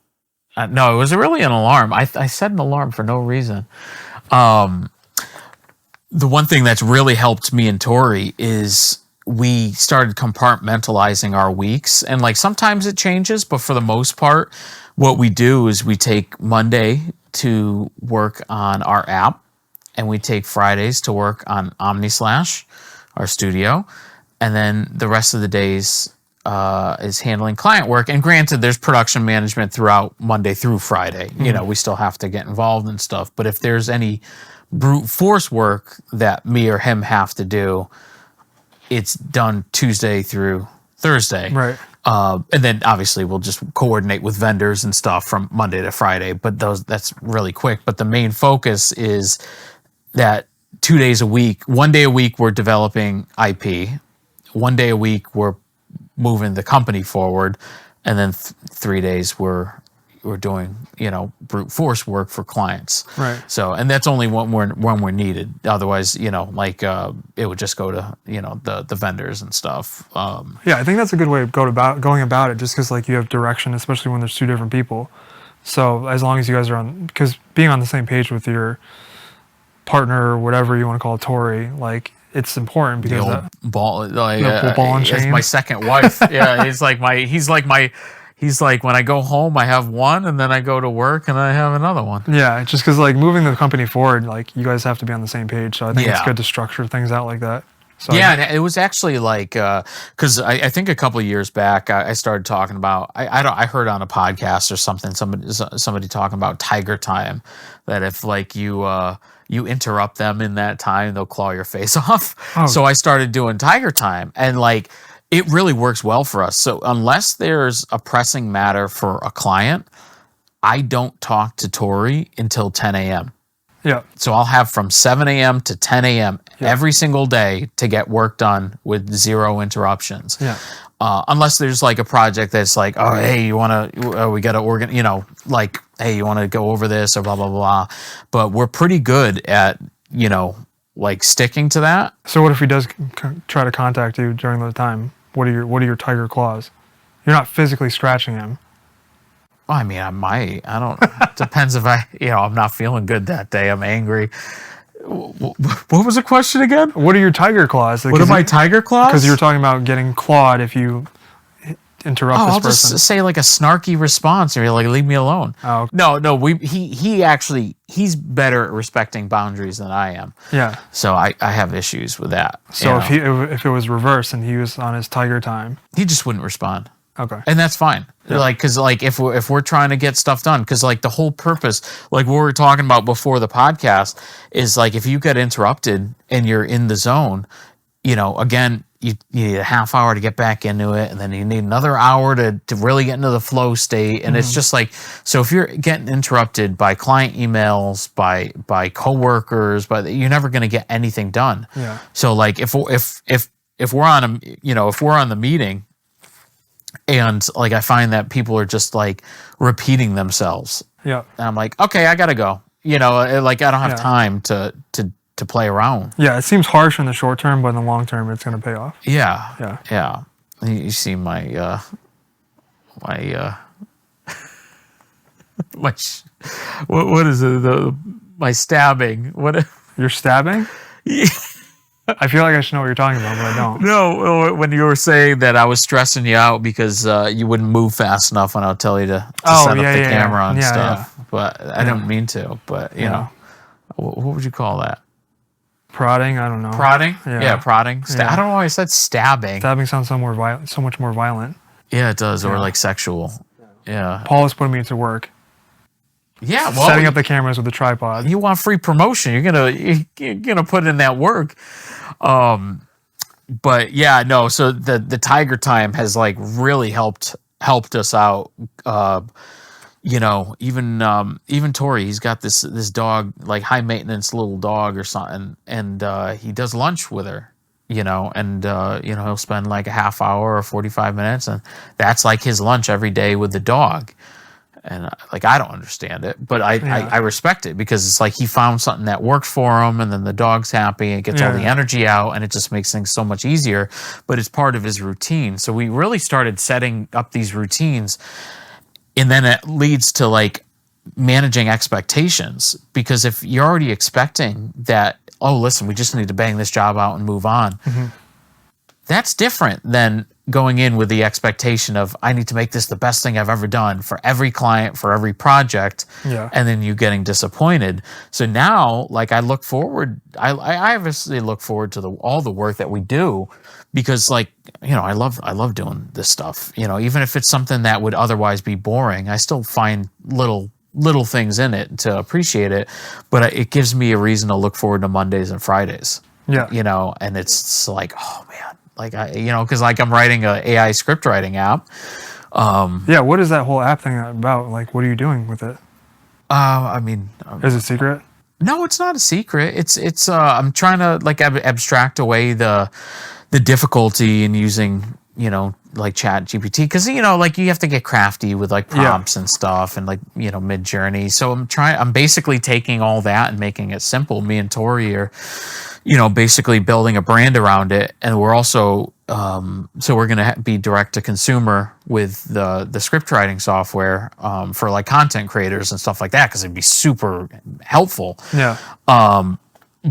No, it was really an alarm. I set an alarm for no reason. The one thing that's really helped me and Tori is we started compartmentalizing our weeks, and like sometimes it changes, but for the most part, what we do is we take Monday to work on our app, and we take Fridays to work on OmniSlash, our studio, and then the rest of the days is handling client work. And granted, there's production management throughout Monday through Friday. We still have to get involved in stuff. But if there's any brute force work that me or him have to do, it's done Tuesday through Thursday. Right. And then obviously we'll just coordinate with vendors and stuff from Monday to Friday. But that's really quick. But the main focus is that 2 days a week, 1 day a week, we're developing IP. 1 day a week, we're moving the company forward, and then 3 days we're doing brute force work for clients. Right. So, and that's only when we're needed. Otherwise, it would just go to the vendors and stuff. Yeah, I think that's a good way of going about it, just because like you have direction, especially when there's two different people. So as long as you guys are because being on the same page with your partner or whatever you want to call it, Tori, like it's important because the old ball and chain. It's my second wife. Yeah, he's like when I go home, I have one, and then I go to work and I have another one. Yeah, just because like moving the company forward, like you guys have to be on the same page. So I think it's good to structure things out like that. So yeah, it was actually like because I think a couple of years back I started talking about I heard on a podcast or something somebody talking about tiger time, that if like you interrupt them in that time, they'll claw your face off. Oh. So I started doing tiger time, and like it really works well for us. So unless there's a pressing matter for a client, I don't talk to Tori until 10 a.m. Yeah. So I'll have from 7 a.m. to 10 a.m. every single day to get work done with zero interruptions. Yeah. Unless there's like a project that's like, oh, hey, we got to like, hey, you want to go over this or blah, blah, blah. But we're pretty good at, like sticking to that. So what if he does try to contact you during the time? What are your tiger claws? You're not physically scratching him. Well, I mean, I might. I don't. Depends if I'm not feeling good that day. I'm angry. What was the question again? What are your tiger claws? What are my tiger claws? Because you were talking about getting clawed if you interrupt Oh, this I'll person? just say like a snarky response, or you're like, leave me alone. Oh, okay. No, he's better at respecting boundaries than I am. Yeah. So I have issues with that. So if it was reversed and he was on his tiger time, he just wouldn't respond. okay. And that's fine. Yeah. Like, cause like if we're trying to get stuff done, cause like the whole purpose, like what we were talking about before the podcast is like, if you get interrupted and you're in the zone, again, you need a half hour to get back into it. And then you need another hour to really get into the flow state. And it's just like, so if you're getting interrupted by client emails, by coworkers, you're never going to get anything done. Yeah. So like if we're on if we're on the meeting, and like I find that people are just like repeating themselves. Yeah. And I'm like, okay, I gotta go. Like I don't have Yeah. time to play around. Yeah. It seems harsh in the short term, but in the long term, it's going to pay off. Yeah. Yeah. Yeah. You see my what is it? My stabbing. What? You're stabbing? I feel like I should know what you're talking about, but I don't. No, when you were saying that I was stressing you out because you wouldn't move fast enough when I'll tell you to set up the camera and stuff. Yeah. But I didn't mean to. But, what would you call that? Prodding? I don't know. Prodding? Yeah, prodding. I don't know why I said stabbing. Stabbing sounds so much more violent. Yeah, it does. Or like sexual. Yeah. Paul is putting me to work. Yeah, well, setting up the cameras with the tripod. You want free promotion. You're gonna put in that work. But yeah, no. So the tiger time has like really helped us out. Even Tori, he's got this dog, like high maintenance little dog or something, and he does lunch with her. He'll spend like a half hour or 45 minutes, and that's like his lunch every day with the dog. And like I don't understand it, but I respect it because it's like he found something that works for him, and then the dog's happy, it gets all the energy out, and it just makes things so much easier. But it's part of his routine. So we really started setting up these routines, and then it leads to like managing expectations, because if you're already expecting that, oh, listen, we just need to bang this job out and move on. Mm-hmm. That's different than going in with the expectation of, I need to make this the best thing I've ever done for every client, for every project, and then you getting disappointed. So now, like I obviously look forward to all the work that we do, because like, I love doing this stuff. Even if it's something that would otherwise be boring, I still find little things in it to appreciate it, but it gives me a reason to look forward to Mondays and Fridays. Yeah. And it's like, oh man, like because like I'm writing a AI script writing app. What is that whole app thing about? Like, what are you doing with it? Is it secret? No, it's not a secret. It's I'm trying to like abstract away the difficulty in using like Chat GPT, because like you have to get crafty with like prompts and stuff, and like Mid Journey. So I'm basically taking all that and making it simple. Me and Tori are basically building a brand around it, and we're also so we're going to be direct to consumer with the script writing software for like content creators and stuff like that, because it'd be super helpful.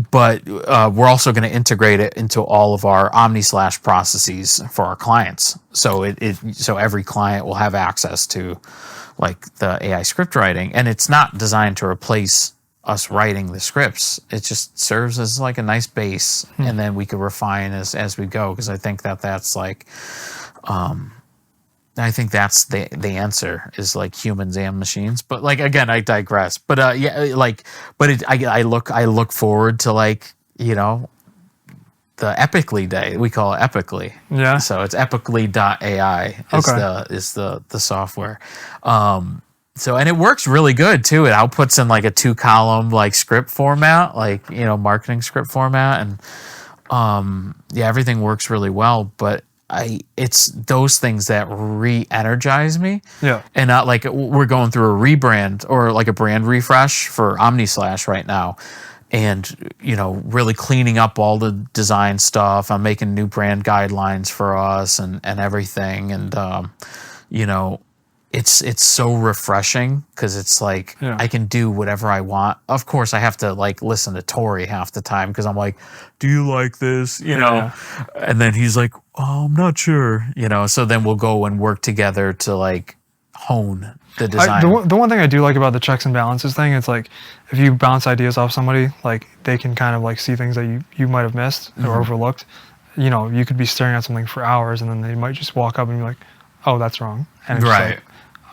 But we're also going to integrate it into all of our OmniSlash processes for our clients. So so every client will have access to like the AI script writing, and it's not designed to replace us writing the scripts. It just serves as like a nice base, and then we can refine as we go. Because I think that's like, I think that's the answer is like humans and machines. But like again, I digress. But I look forward to like the Epically day. We call it Epically. Yeah. So it's epically.ai is the software. And it works really good too. It outputs in like a 2-column like script format, like marketing script format, and everything works really well. But it's those things that re-energize me. Yeah. And not like we're going through a rebrand or like a brand refresh for OmniSlash right now. And, really cleaning up all the design stuff. I'm making new brand guidelines for us and everything. And, it's so refreshing because it's like I can do whatever I want. Of course, I have to like listen to Tori half the time because I'm like, "Do you like this?" You know, and then he's like, "Oh, I'm not sure." You know, so then we'll go and work together to like hone the design. The one thing I do like about the checks and balances thing, it's like if you bounce ideas off somebody, like they can kind of like see things that you might have missed or overlooked. You know, you could be staring at something for hours and then they might just walk up and be like, "Oh, that's wrong." And it's Right. like,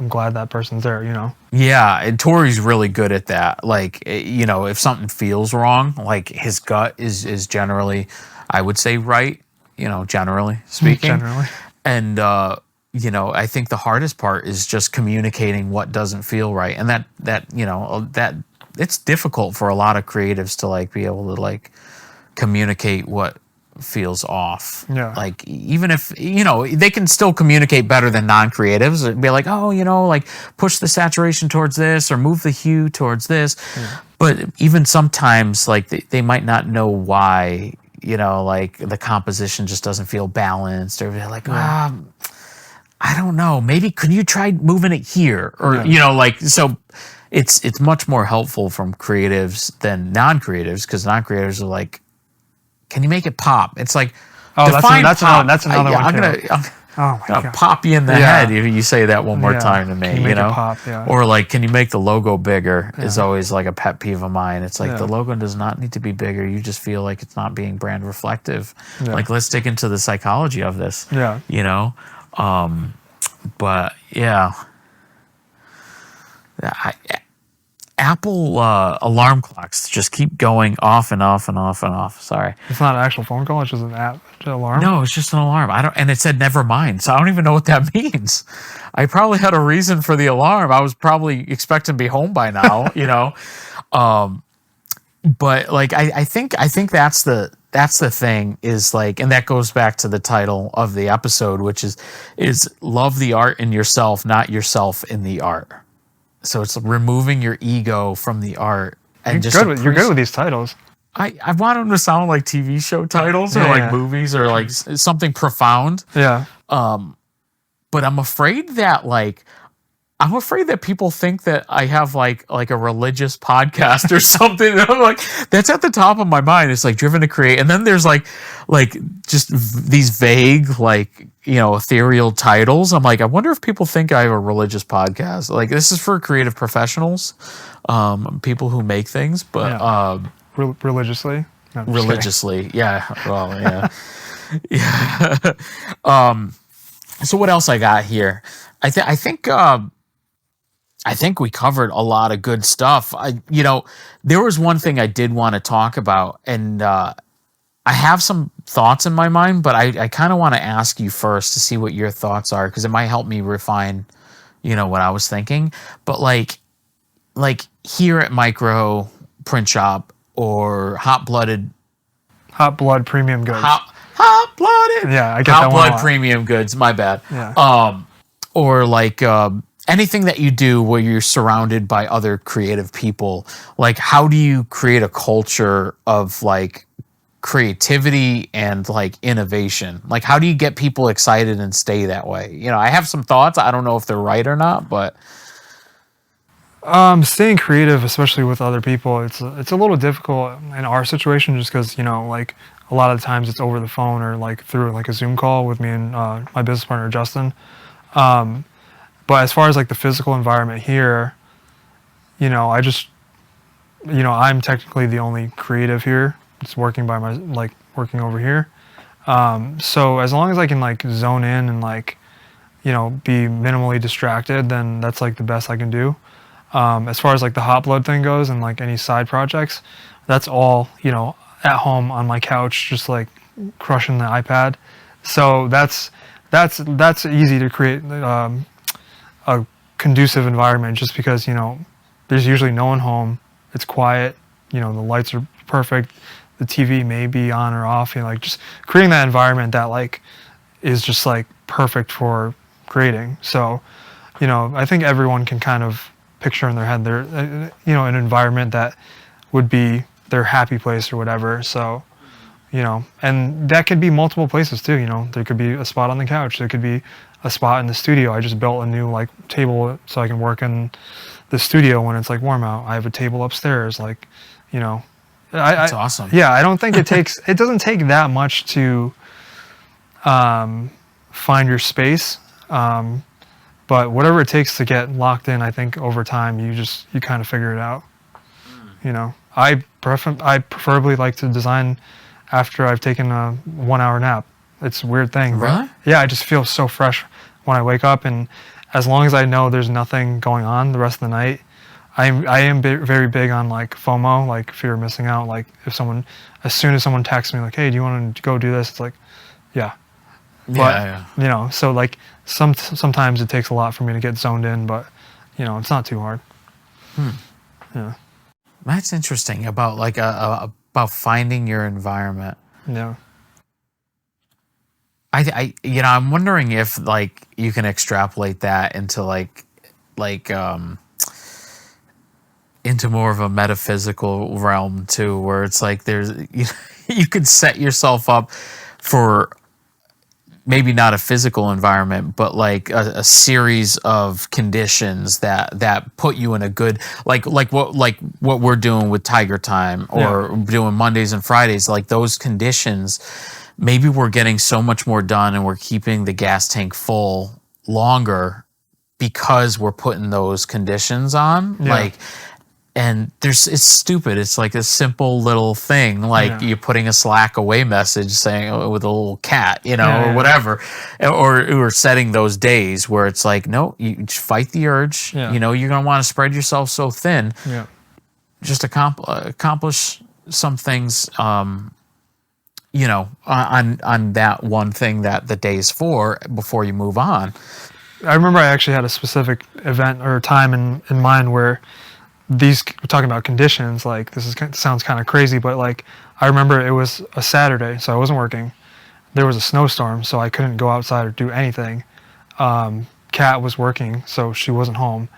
I'm glad that person's there, you know? Yeah, and Tori's really good at that. Like, you know, if something feels wrong, like his gut is generally, I would say, right, you know, generally speaking. Generally. And, you know, I think the hardest part is just communicating what doesn't feel right. And that, you know, that it's difficult for a lot of creatives to like be able to like communicate what feels off. Yeah. Like even if, you know, they can still communicate better than non-creatives. It'd be like, oh, you know, like push the saturation towards this or move the hue towards this. But even sometimes like they might not know why, you know, like the composition just doesn't feel balanced or they're like, I don't know, maybe could you try moving it here? Or, you know, like, so it's much more helpful from creatives than non-creatives because non-creatives are like, can you make it pop? It's like, define pop. That's another one. I'm gonna pop you in the head if you say that one more time to me. Can you make it pop? Or like, can you make the logo bigger? Is always like a pet peeve of mine. It's like the logo does not need to be bigger. You just feel like it's not being brand reflective. Like, let's dig into the psychology of this. Yeah. You know, but yeah. Apple alarm clocks just keep going off and off and off and off. Sorry. It's not an actual phone call. It's just an app. It's an alarm. No, it's just an alarm. And it said never mind. So I don't even know what that means. I probably had a reason for the alarm. I was probably expecting to be home by now, you know. But like I think that's the thing is like, and that goes back to the title of the episode, which is love the art in yourself, not yourself in the art. So it's removing your ego from the art and you're good with these titles. I want them to sound like TV show titles or like movies or like something profound. Yeah. But I'm afraid that people think that I have like a religious podcast or something. And I'm like, that's at the top of my mind. It's like driven to create. And then there's like just these vague, like, you know, ethereal titles. I'm like, I wonder if people think I have a religious podcast. Like, this is for creative professionals, people who make things, but religiously. No, religiously. Yeah. Well, yeah. Yeah. So what else I got here? I think we covered a lot of good stuff. You know, there was one thing I did want to talk about, and I have some thoughts in my mind, but I kind of want to ask you first to see what your thoughts are, because it might help me refine, you know, what I was thinking. But like here at Micro Print Shop or Hot Blood Premium Goods. Hot Blooded. Yeah, I get Hot that one Blood a lot. Premium Goods. My bad. Yeah. Or like anything that you do where you're surrounded by other creative people. Like, how do you create a culture of like creativity and like innovation? Like, how do you get people excited and stay that way? You know, I have some thoughts. I don't know if they're right or not, but staying creative, especially with other people, it's a little difficult in our situation, just because, you know, like a lot of the times it's over the phone or like through like a Zoom call with me and my business partner Justin. But as far as like the physical environment here, you know, I'm technically the only creative here. It's working working over here. So as long as I can like zone in and like, you know, be minimally distracted, then that's like the best I can do. As far as like the Hot Blood thing goes and like any side projects, that's all, you know, at home on my couch, just like crushing the iPad. So that's easy to create a conducive environment, just because, you know, there's usually no one home. It's quiet. You know, the lights are perfect. The TV may be on or off. You know, like just creating that environment that like is just like perfect for creating. So, you know, I think everyone can kind of picture in their head their, you know, an environment that would be their happy place or whatever. So, and that could be multiple places too. There could be a spot on the couch. There could be a spot in the studio. I just built a new like table so I can work in the studio when it's like warm out. I have a table upstairs, like, That's awesome. Yeah, I don't think it doesn't take that much to find your space. But whatever it takes to get locked in, I think over time you kind of figure it out. I preferably like to design after I've taken a 1 hour nap. It's a weird thing. Really? Yeah, I just feel so fresh when I wake up, and as long as I know there's nothing going on the rest of the night, I am very big on like FOMO, like fear of missing out. Like as soon as someone texts me like, hey, do you want to go do this? It's like, yeah. But, so like sometimes it takes a lot for me to get zoned in, but it's not too hard. Yeah. That's interesting about like about finding your environment. Yeah. I'm wondering if like you can extrapolate that into like into more of a metaphysical realm too, where it's like you could set yourself up for maybe not a physical environment, but like a series of conditions that put you in a good like what we're doing with Tiger Time or doing Mondays and Fridays, like those conditions. Maybe we're getting so much more done and we're keeping the gas tank full longer because we're putting those conditions on. Yeah. And it's stupid. It's like a simple little thing, like you're putting a Slack away message saying with a little cat, or whatever, or setting those days where it's like, no, you just fight the urge. Yeah. You're gonna want to spread yourself so thin. Yeah. Just accomplish some things. On that one thing that the day's for before you move on. I remember I actually had a specific event or time in mind where we're talking about conditions, like sounds kind of crazy, but like I remember it was a Saturday, so I wasn't working. There was a snowstorm, so I couldn't go outside or do anything. Kat was working, so she wasn't home.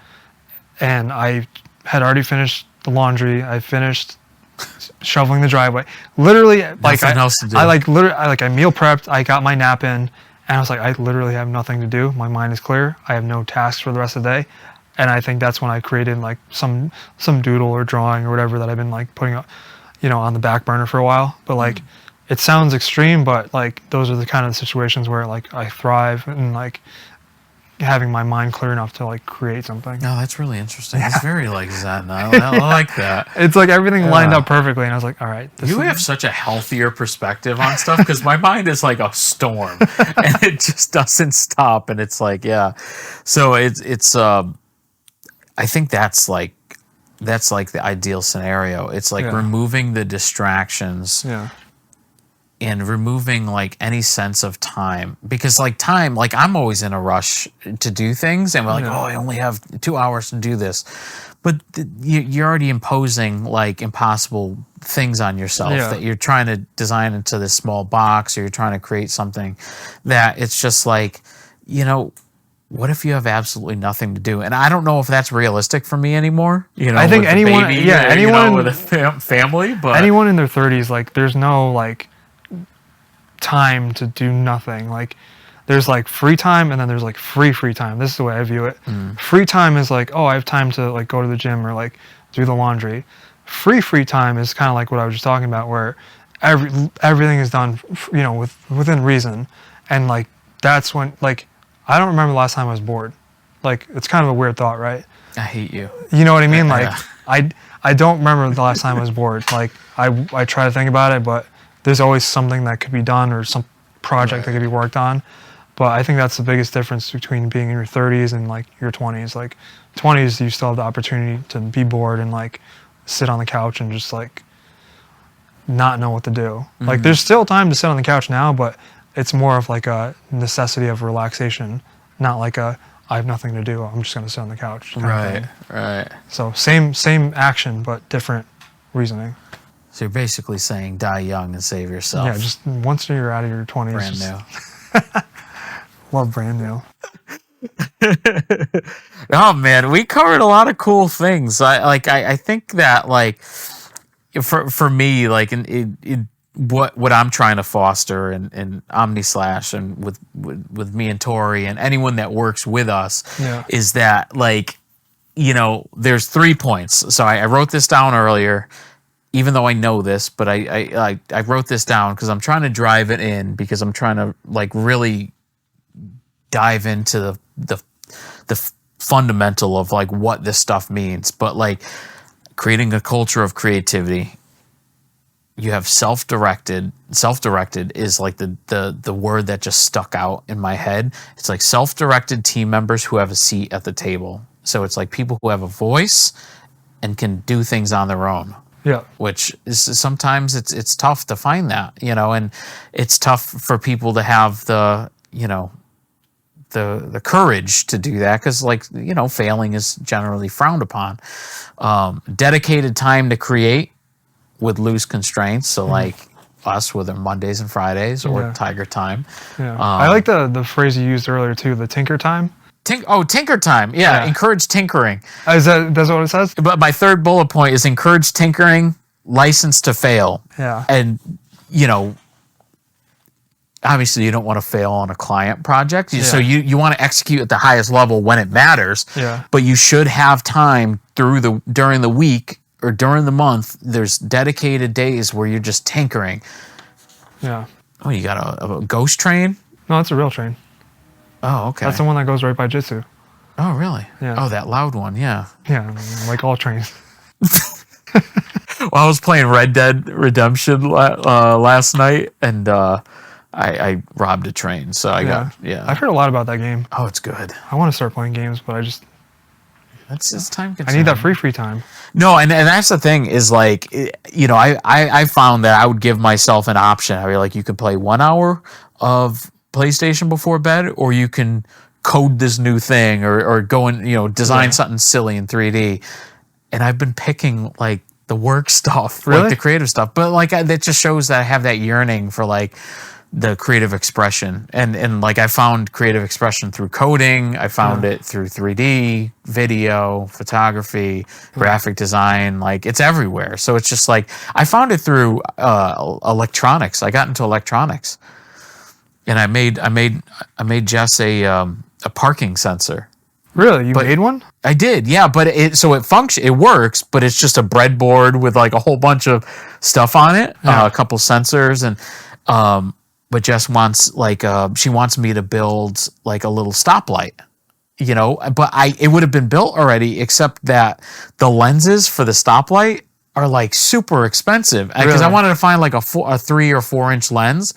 And I had already finished the laundry. I finished shoveling the driveway. Literally, like nothing else to do. I meal prepped. I got my nap in, and I was like, I literally have nothing to do. My mind is clear. I have no tasks for the rest of the day, and I think that's when I created like some doodle or drawing or whatever that I've been like putting up, on the back burner for a while. But like, it sounds extreme, but like those are the kind of situations where like I thrive and like having my mind clear enough to like create something. No, that's really interesting. It's very like Zen. I like that. It's like everything lined up perfectly, and I was like, all right. You have such a healthier perspective on stuff because my mind is like a storm, and it just doesn't stop. And it's like, yeah. So it's I think that's like the ideal scenario. It's like removing the distractions. Yeah. And removing like any sense of time, because like time, like I'm always in a rush to do things, and we're like, I only have 2 hours to do this, but you're already imposing like impossible things on yourself that you're trying to design into this small box, or you're trying to create something that it's just like, what if you have absolutely nothing to do? And I don't know if that's realistic for me anymore. I think anyone, anyone with a family, but anyone in their 30s, like there's no like time to do nothing. Like there's like free time, and then there's like free time. This is the way I view it. Free time is like, I have time to like go to the gym or like do the laundry. Free time is kind of like what I was just talking about, where everything is done within reason. And like that's when, like, I don't remember the last time I was bored. Like, it's kind of a weird thought, right? I hate you. You know what I mean? Like I don't remember the last time I was bored. Like I try to think about it, but there's always something that could be done or some project that could be worked on. But I think that's the biggest difference between being in your 30s and like your 20s. Like 20s, you still have the opportunity to be bored and like sit on the couch and just like not know what to do. Like there's still time to sit on the couch now, but it's more of like a necessity of relaxation, not like I have nothing to do, I'm just going to sit on the couch. Right. So same action, but different reasoning. So you're basically saying die young and save yourself. Yeah, just once you're out of your 20s. Brand new. Love brand new. Oh man, we covered a lot of cool things. I think that like for me, like what I'm trying to foster in OmniSlash and with me and Tori and anyone that works with us is that, like, you know, there's 3 points. So I wrote this down earlier, even though I know this, but I wrote this down because I'm trying to drive it in, because I'm trying to, like, really dive into the fundamental of, like, what this stuff means. But, like, creating a culture of creativity. You have self-directed. Self-directed is like the word that just stuck out in my head. It's like self-directed team members who have a seat at the table. So it's like people who have a voice and can do things on their own. Yeah. Which is sometimes it's tough to find that, you know, and it's tough for people to have the, you know, the courage to do that, because, like, you know, failing is generally frowned upon. Dedicated time to create with loose constraints. So like us with our Mondays and Fridays or Tiger time. Yeah. I like the phrase you used earlier too, the tinker time. Tinker time. Yeah. Encourage tinkering. That's what it says? But my third bullet point is encourage tinkering, license to fail. Yeah. And, you know, obviously you don't want to fail on a client project. So you want to execute at the highest level when it matters. Yeah. But you should have time during the week or during the month. There's dedicated days where you're just tinkering. Yeah. Oh, you got a ghost train? No, it's a real train. Oh, okay. That's the one that goes right by Jitsu. Oh, really? Yeah. Oh, that loud one, yeah. Yeah, like all trains. Well, I was playing Red Dead Redemption last night, and I robbed a train, so I've heard a lot about that game. Oh, it's good. I want to start playing games, but It's time consuming. I need that free time. No, and that's the thing is, like, you know, I found that I would give myself an option. I mean, like, you can play 1 hour of PlayStation before bed, or you can code this new thing or go and, you know, design something silly in 3D. And I've been picking, like, the work stuff, like the creative stuff. But, like, that just shows that I have that yearning for, like, the creative expression. And like, I found creative expression through coding. I found it through 3D, video, photography, graphic design. Like, it's everywhere. So it's just like, I found it through electronics. I got into electronics, and I made Jess a parking sensor. Really? You made one? I did, yeah. But it works, but it's just a breadboard with, like, a whole bunch of stuff on it, a couple sensors, and but Jess wants, like, she wants me to build, like, a little stoplight, you know. But it would have been built already, except that the lenses for the stoplight are, like, super expensive, because I wanted to find, like, a 3 or 4 inch lens.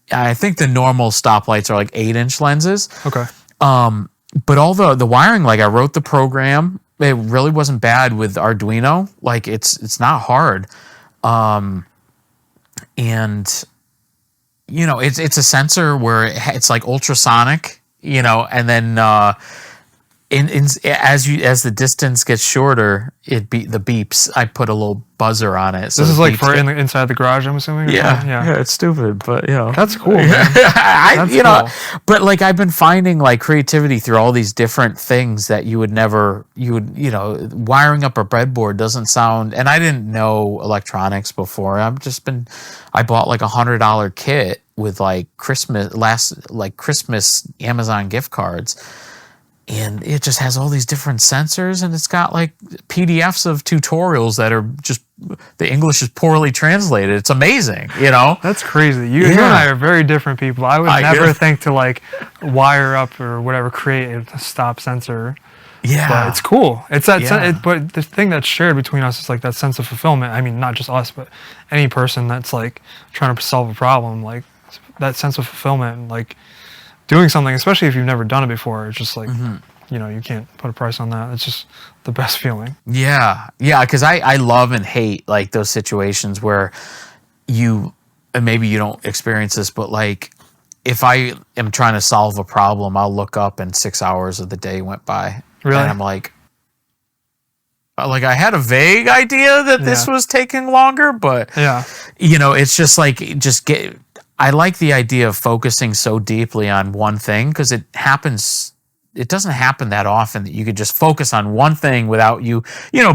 I think the normal stoplights are, like, 8-inch lenses. Okay. But all the wiring, like, I wrote the program. It really wasn't bad with Arduino. Like, it's not hard. And, you know, it's a sensor where it's like ultrasonic, you know, and then as the distance gets shorter, the beeps. I put a little buzzer on it. So this is like for inside the garage, I'm assuming. Yeah, it's stupid, but, you know, that's cool. Man. That's cool. But, like, I've been finding, like, creativity through all these different things that you would, you know, wiring up a breadboard doesn't sound. And I didn't know electronics before. I bought, like, $100 kit with, like, Christmas Amazon gift cards. And it just has all these different sensors, and it's got, like, PDFs of tutorials that are just, the English is poorly translated. It's amazing, you know? That's crazy. You and I are very different people. I would never think to, like, wire up or whatever, create a stop sensor. Yeah. But it's cool. It's that but the thing that's shared between us is, like, that sense of fulfillment. I mean, not just us, but any person that's, like, trying to solve a problem, like, that sense of fulfillment and, like, doing something, especially if you've never done it before, it's just like, you know, you can't put a price on that. It's just the best feeling. Yeah, because I love and hate, like, those situations where and maybe you don't experience this, but, like, if I am trying to solve a problem, I'll look up and 6 hours of the day went by. Really? And I'm like, I had a vague idea that this was taking longer, but, you know, it's just like, I like the idea of focusing so deeply on one thing, because it happens it doesn't happen that often that you could just focus on one thing without you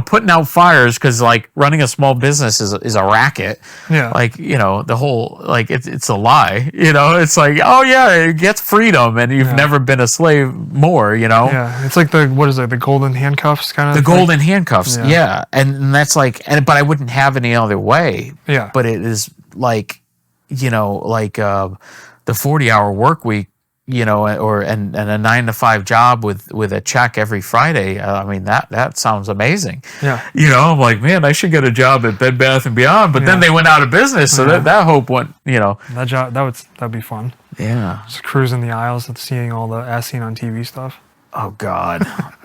putting out fires, because like running a small business is a racket. Yeah. Like, the whole, like, it's a lie, it's like, oh yeah, it gets freedom and you've never been a slave more, Yeah. It's like the golden handcuffs kind of the golden handcuffs. Yeah. And that's like, but I wouldn't have any other way. Yeah. But it is like, the 40-hour work week, and a 9-to-5 job with a check every Friday. I mean, that sounds amazing. Yeah. I'm like, man, I should get a job at Bed Bath & Beyond, but then they went out of business, so that hope went, That job, that'd be fun. Yeah. Just cruising the aisles and seeing all the as seen on TV stuff. Oh God,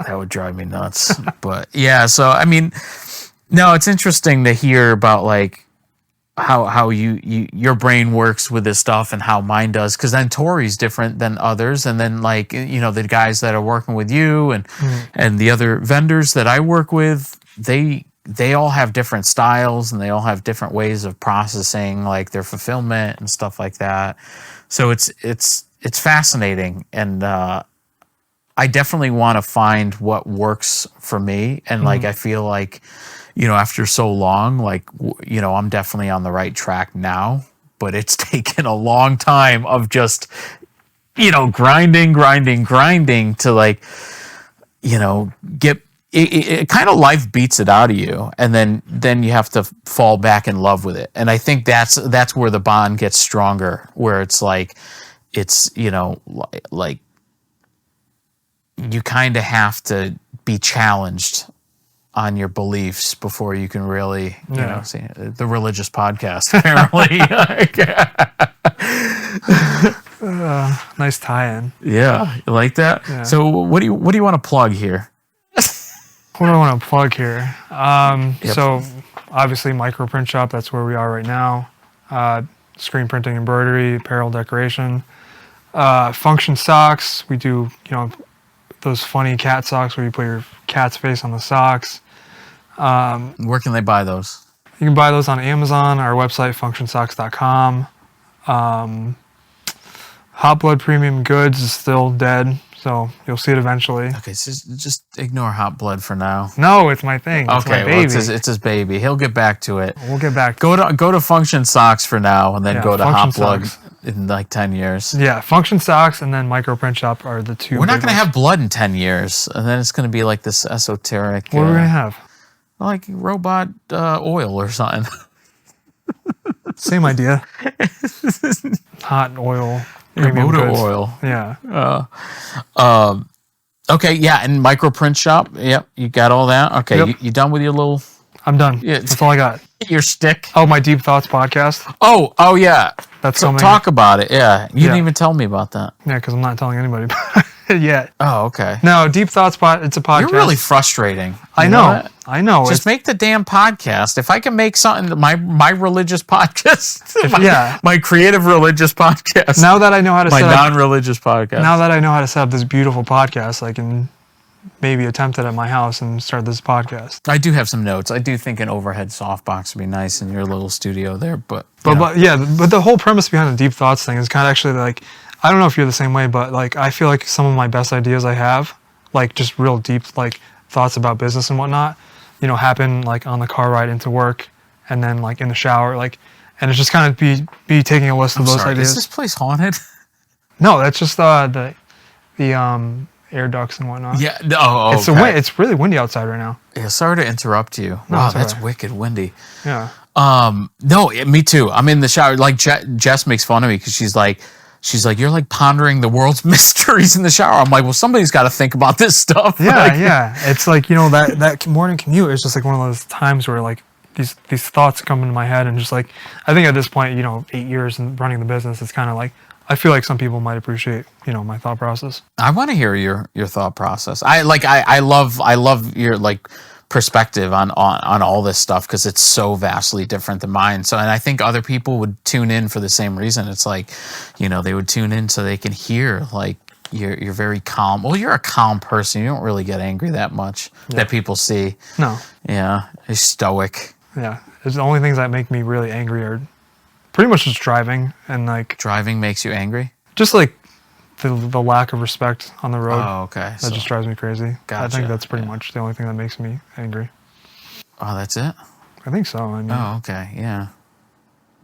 that would drive me nuts. But yeah, so I mean, no, it's interesting to hear about like how your brain works with this stuff and how mine does, because then Tori's different than others, and then like the guys that are working with you and the other vendors that I work with, they all have different styles and they all have different ways of processing like their fulfillment and stuff like that. So it's fascinating, and I definitely want to find what works for me, and like I feel like after so long, like, I'm definitely on the right track now, but it's taken a long time of just, grinding to like, get it kind of life beats it out of you. And then you have to fall back in love with it. And I think that's where the bond gets stronger, where it's like, it's, like you kind of have to be challenged on your beliefs before you can really, see the religious podcast, apparently. Nice tie-in. Yeah, you like that? Yeah. So what do you want to plug here? What do I want to plug here? So obviously micro print shop, that's where we are right now. Screen printing, embroidery, apparel decoration. Function socks, we do, those funny cat socks where you put your cat's face on the socks. Where can they buy those? You can buy those on Amazon, our website, functionsocks.com. Hot Blood Premium Goods is still dead, so you'll see it eventually. Okay, so just ignore Hot Blood for now. No, it's my thing. It's my baby. Well, it's his baby. He'll get back to it. We'll get back. Go to Function Socks for now, and then go to Function Hot Blood Socks. in like 10 years. Yeah, Function Socks and then Micro Print Shop are the two. We're not going to have blood in 10 years, and then it's going to be like this esoteric. What are we going to have? Like robot oil or something. Same idea. Hot oil. Motor oil. Yeah. Okay, yeah, and micro print shop. Yep, you got all that. Okay, Yep. you done with your little? I'm done. Yeah. That's all I got. Your stick. Oh, my Deep Thoughts podcast. Oh yeah. That's So coming. talk about it. Yeah, you didn't even tell me about that. Yeah, because I'm not telling anybody about it yet. Oh, okay. No, Deep Thoughts it's a podcast. You're really frustrating. I You know. that? I know. Just make the damn podcast. If I can make something, my religious podcast, my creative religious podcast. Now that I know how to my set up, non-religious podcast. now that I know how to set up this beautiful podcast, I can maybe attempt it at my house and start this podcast. I do have some notes. I do think an overhead softbox would be nice in your little studio there, but But the whole premise behind the Deep Thoughts thing is kind of actually like, I don't know if you're the same way, but like I feel like some of my best ideas I have, like just real deep like thoughts about business and whatnot, happen like on the car ride into work and then like in the shower, like, and it's just kind of be taking a list of those ideas. Is this place haunted? No, that's just the air ducts and whatnot. Yeah. Oh, It's really windy outside right now. Yeah. Sorry to interrupt you. No, Wow, it's that's alright. wicked windy. Yeah. No, me too. I'm in the shower. Like Jess makes fun of me because she's like, you're like pondering the world's mysteries in the shower. I'm like, well, somebody's got to think about this stuff. Yeah, yeah. It's like, that morning commute is just like one of those times where like these thoughts come into my head and just like, I think at this point, 8 years in running the business, it's kind of like, I feel like some people might appreciate, my thought process. I want to hear your thought process. I love your like perspective on all this stuff because it's so vastly different than mine. So, and I think other people would tune in for the same reason. It's like, they would tune in so they can hear like you're very calm. Well, you're a calm person. You don't really get angry that much that people see. No. Yeah, you're stoic. Yeah. It's the only things that make me really angry are pretty much just driving and like Driving makes you angry? just like the lack of respect on the road. Oh, okay. That just drives me crazy. I Gotcha. think that's pretty much the only thing that makes me angry. Oh, that's it? I think so. I mean, Oh, okay. Yeah.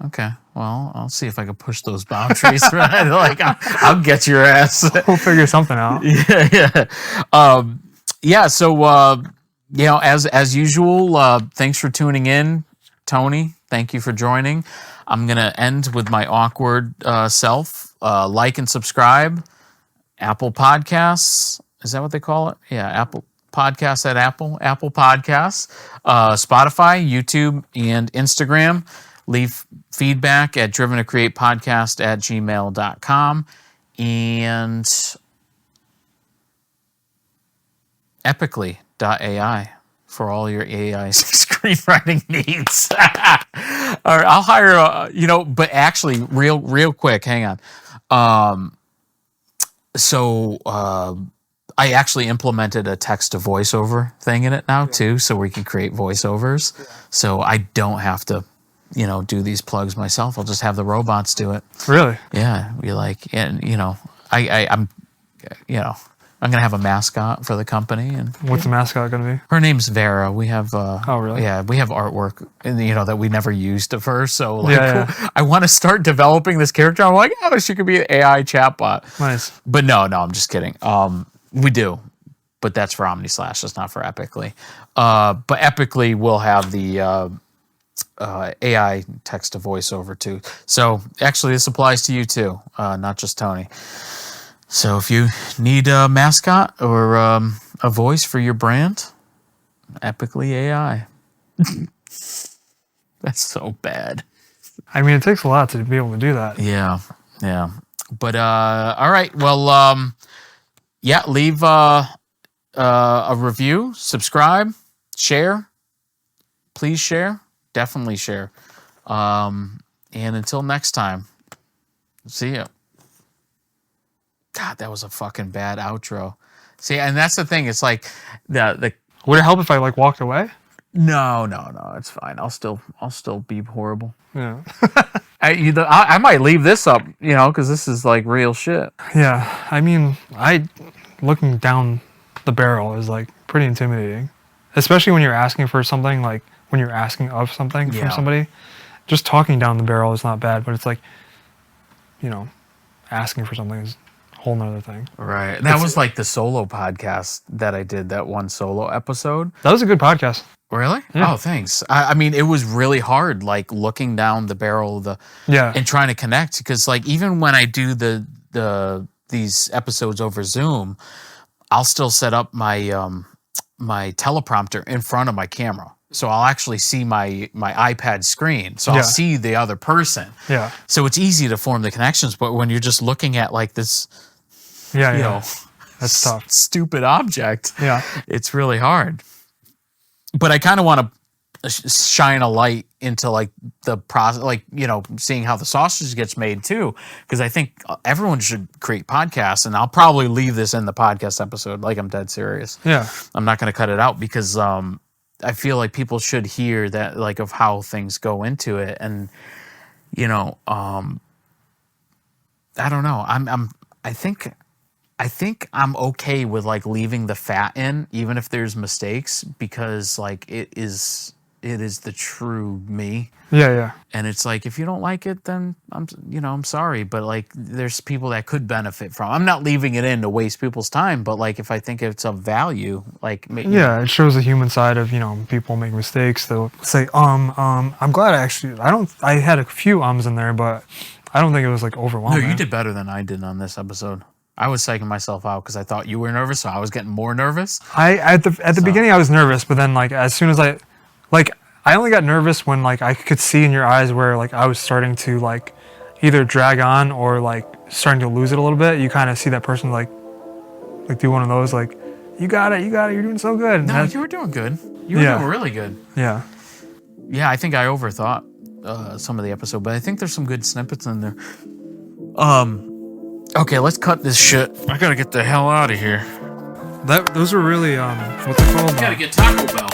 Okay. Well, I'll see if I can push those boundaries. Like, I'll get your ass. we'll figure something out. Yeah. So, as usual, thanks for tuning in, Tony. Thank you for joining. I'm gonna end with my awkward self. Like and subscribe. Apple Podcasts. Is that what they call it? Yeah, Apple Podcasts at Apple Podcasts, Spotify, YouTube, and Instagram. Leave feedback at driven2createpodcast@gmail.com and epically.ai for all your AI screenwriting needs. All right, I'll hire, but actually real quick, hang on. I actually implemented a text to voiceover thing in it now too, so we can create voiceovers. Yeah. So I don't have to, do these plugs myself. I'll just have the robots do it. Really? Yeah. I'm gonna have a mascot for the company. And what's the mascot gonna be? Her name's Vera. We have oh really? Yeah, we have artwork that we never used of her. So I want to start developing this character. I'm like, oh, she could be an AI chatbot. Nice. But no, I'm just kidding. We do, but that's for OmniSlash. That's not for Epically. But Epically will have the AI text to voiceover too. So actually, this applies to you too, not just Tony. So if you need a mascot or a voice for your brand, Epically AI. That's so bad. I mean, it takes a lot to be able to do that. Yeah. But all right. Well, leave a review, subscribe, share. Please share. Definitely share. And until next time, see ya. God, that was a fucking bad outro. See, and that's the thing. It's like the. Would it help if I walked away? No, it's fine. I'll still be horrible. Yeah. I might leave this up, because this is like real shit. Yeah, I mean, looking down the barrel is pretty intimidating, especially when you're asking for something, when you're asking of something from somebody. Just talking down the barrel is not bad, but it's asking for something is a whole nother thing. Right. And that was the solo podcast that I did, that one solo episode. That was a good podcast. Really? Yeah. Oh, thanks. I mean, it was really hard, looking down the barrel of and trying to connect, because even when I do these episodes over Zoom, I'll still set up my my teleprompter in front of my camera. So I'll actually see my iPad screen. So I'll see the other person. Yeah. So it's easy to form the connections, but when you're just looking at this that's tough. Stupid object. Yeah. It's really hard. But I kind of want to shine a light into the process, seeing how the sausage gets made too, because I think everyone should create podcasts, and I'll probably leave this in the podcast episode. I'm dead serious. Yeah. I'm not going to cut it out, because I feel like people should hear that, of how things go into it. And, I don't know. I think I'm okay with leaving the fat in, even if there's mistakes, because it is the true me. Yeah. And it's if you don't like it, then I'm sorry, but there's people that could benefit from. I'm not leaving it in to waste people's time, but if I think it's of value, it shows the human side of people make mistakes. They'll say I'm glad I had a few ums in there, but I don't think it was overwhelming. No, you did better than I did on this episode. I was psyching myself out because I thought you were nervous, so I was getting more nervous. At the beginning I was nervous, but then as soon as I only got nervous when I could see in your eyes where I was starting to either drag on or starting to lose it a little bit. You kind of see that person do one of those you got it, you're doing so good. No, you were doing good. You were doing really good. Yeah. Yeah, I think I overthought some of the episode, but I think there's some good snippets in there. Okay, let's cut this shit. I gotta get the hell out of here. Those are really what's it called? I gotta get Taco Bell.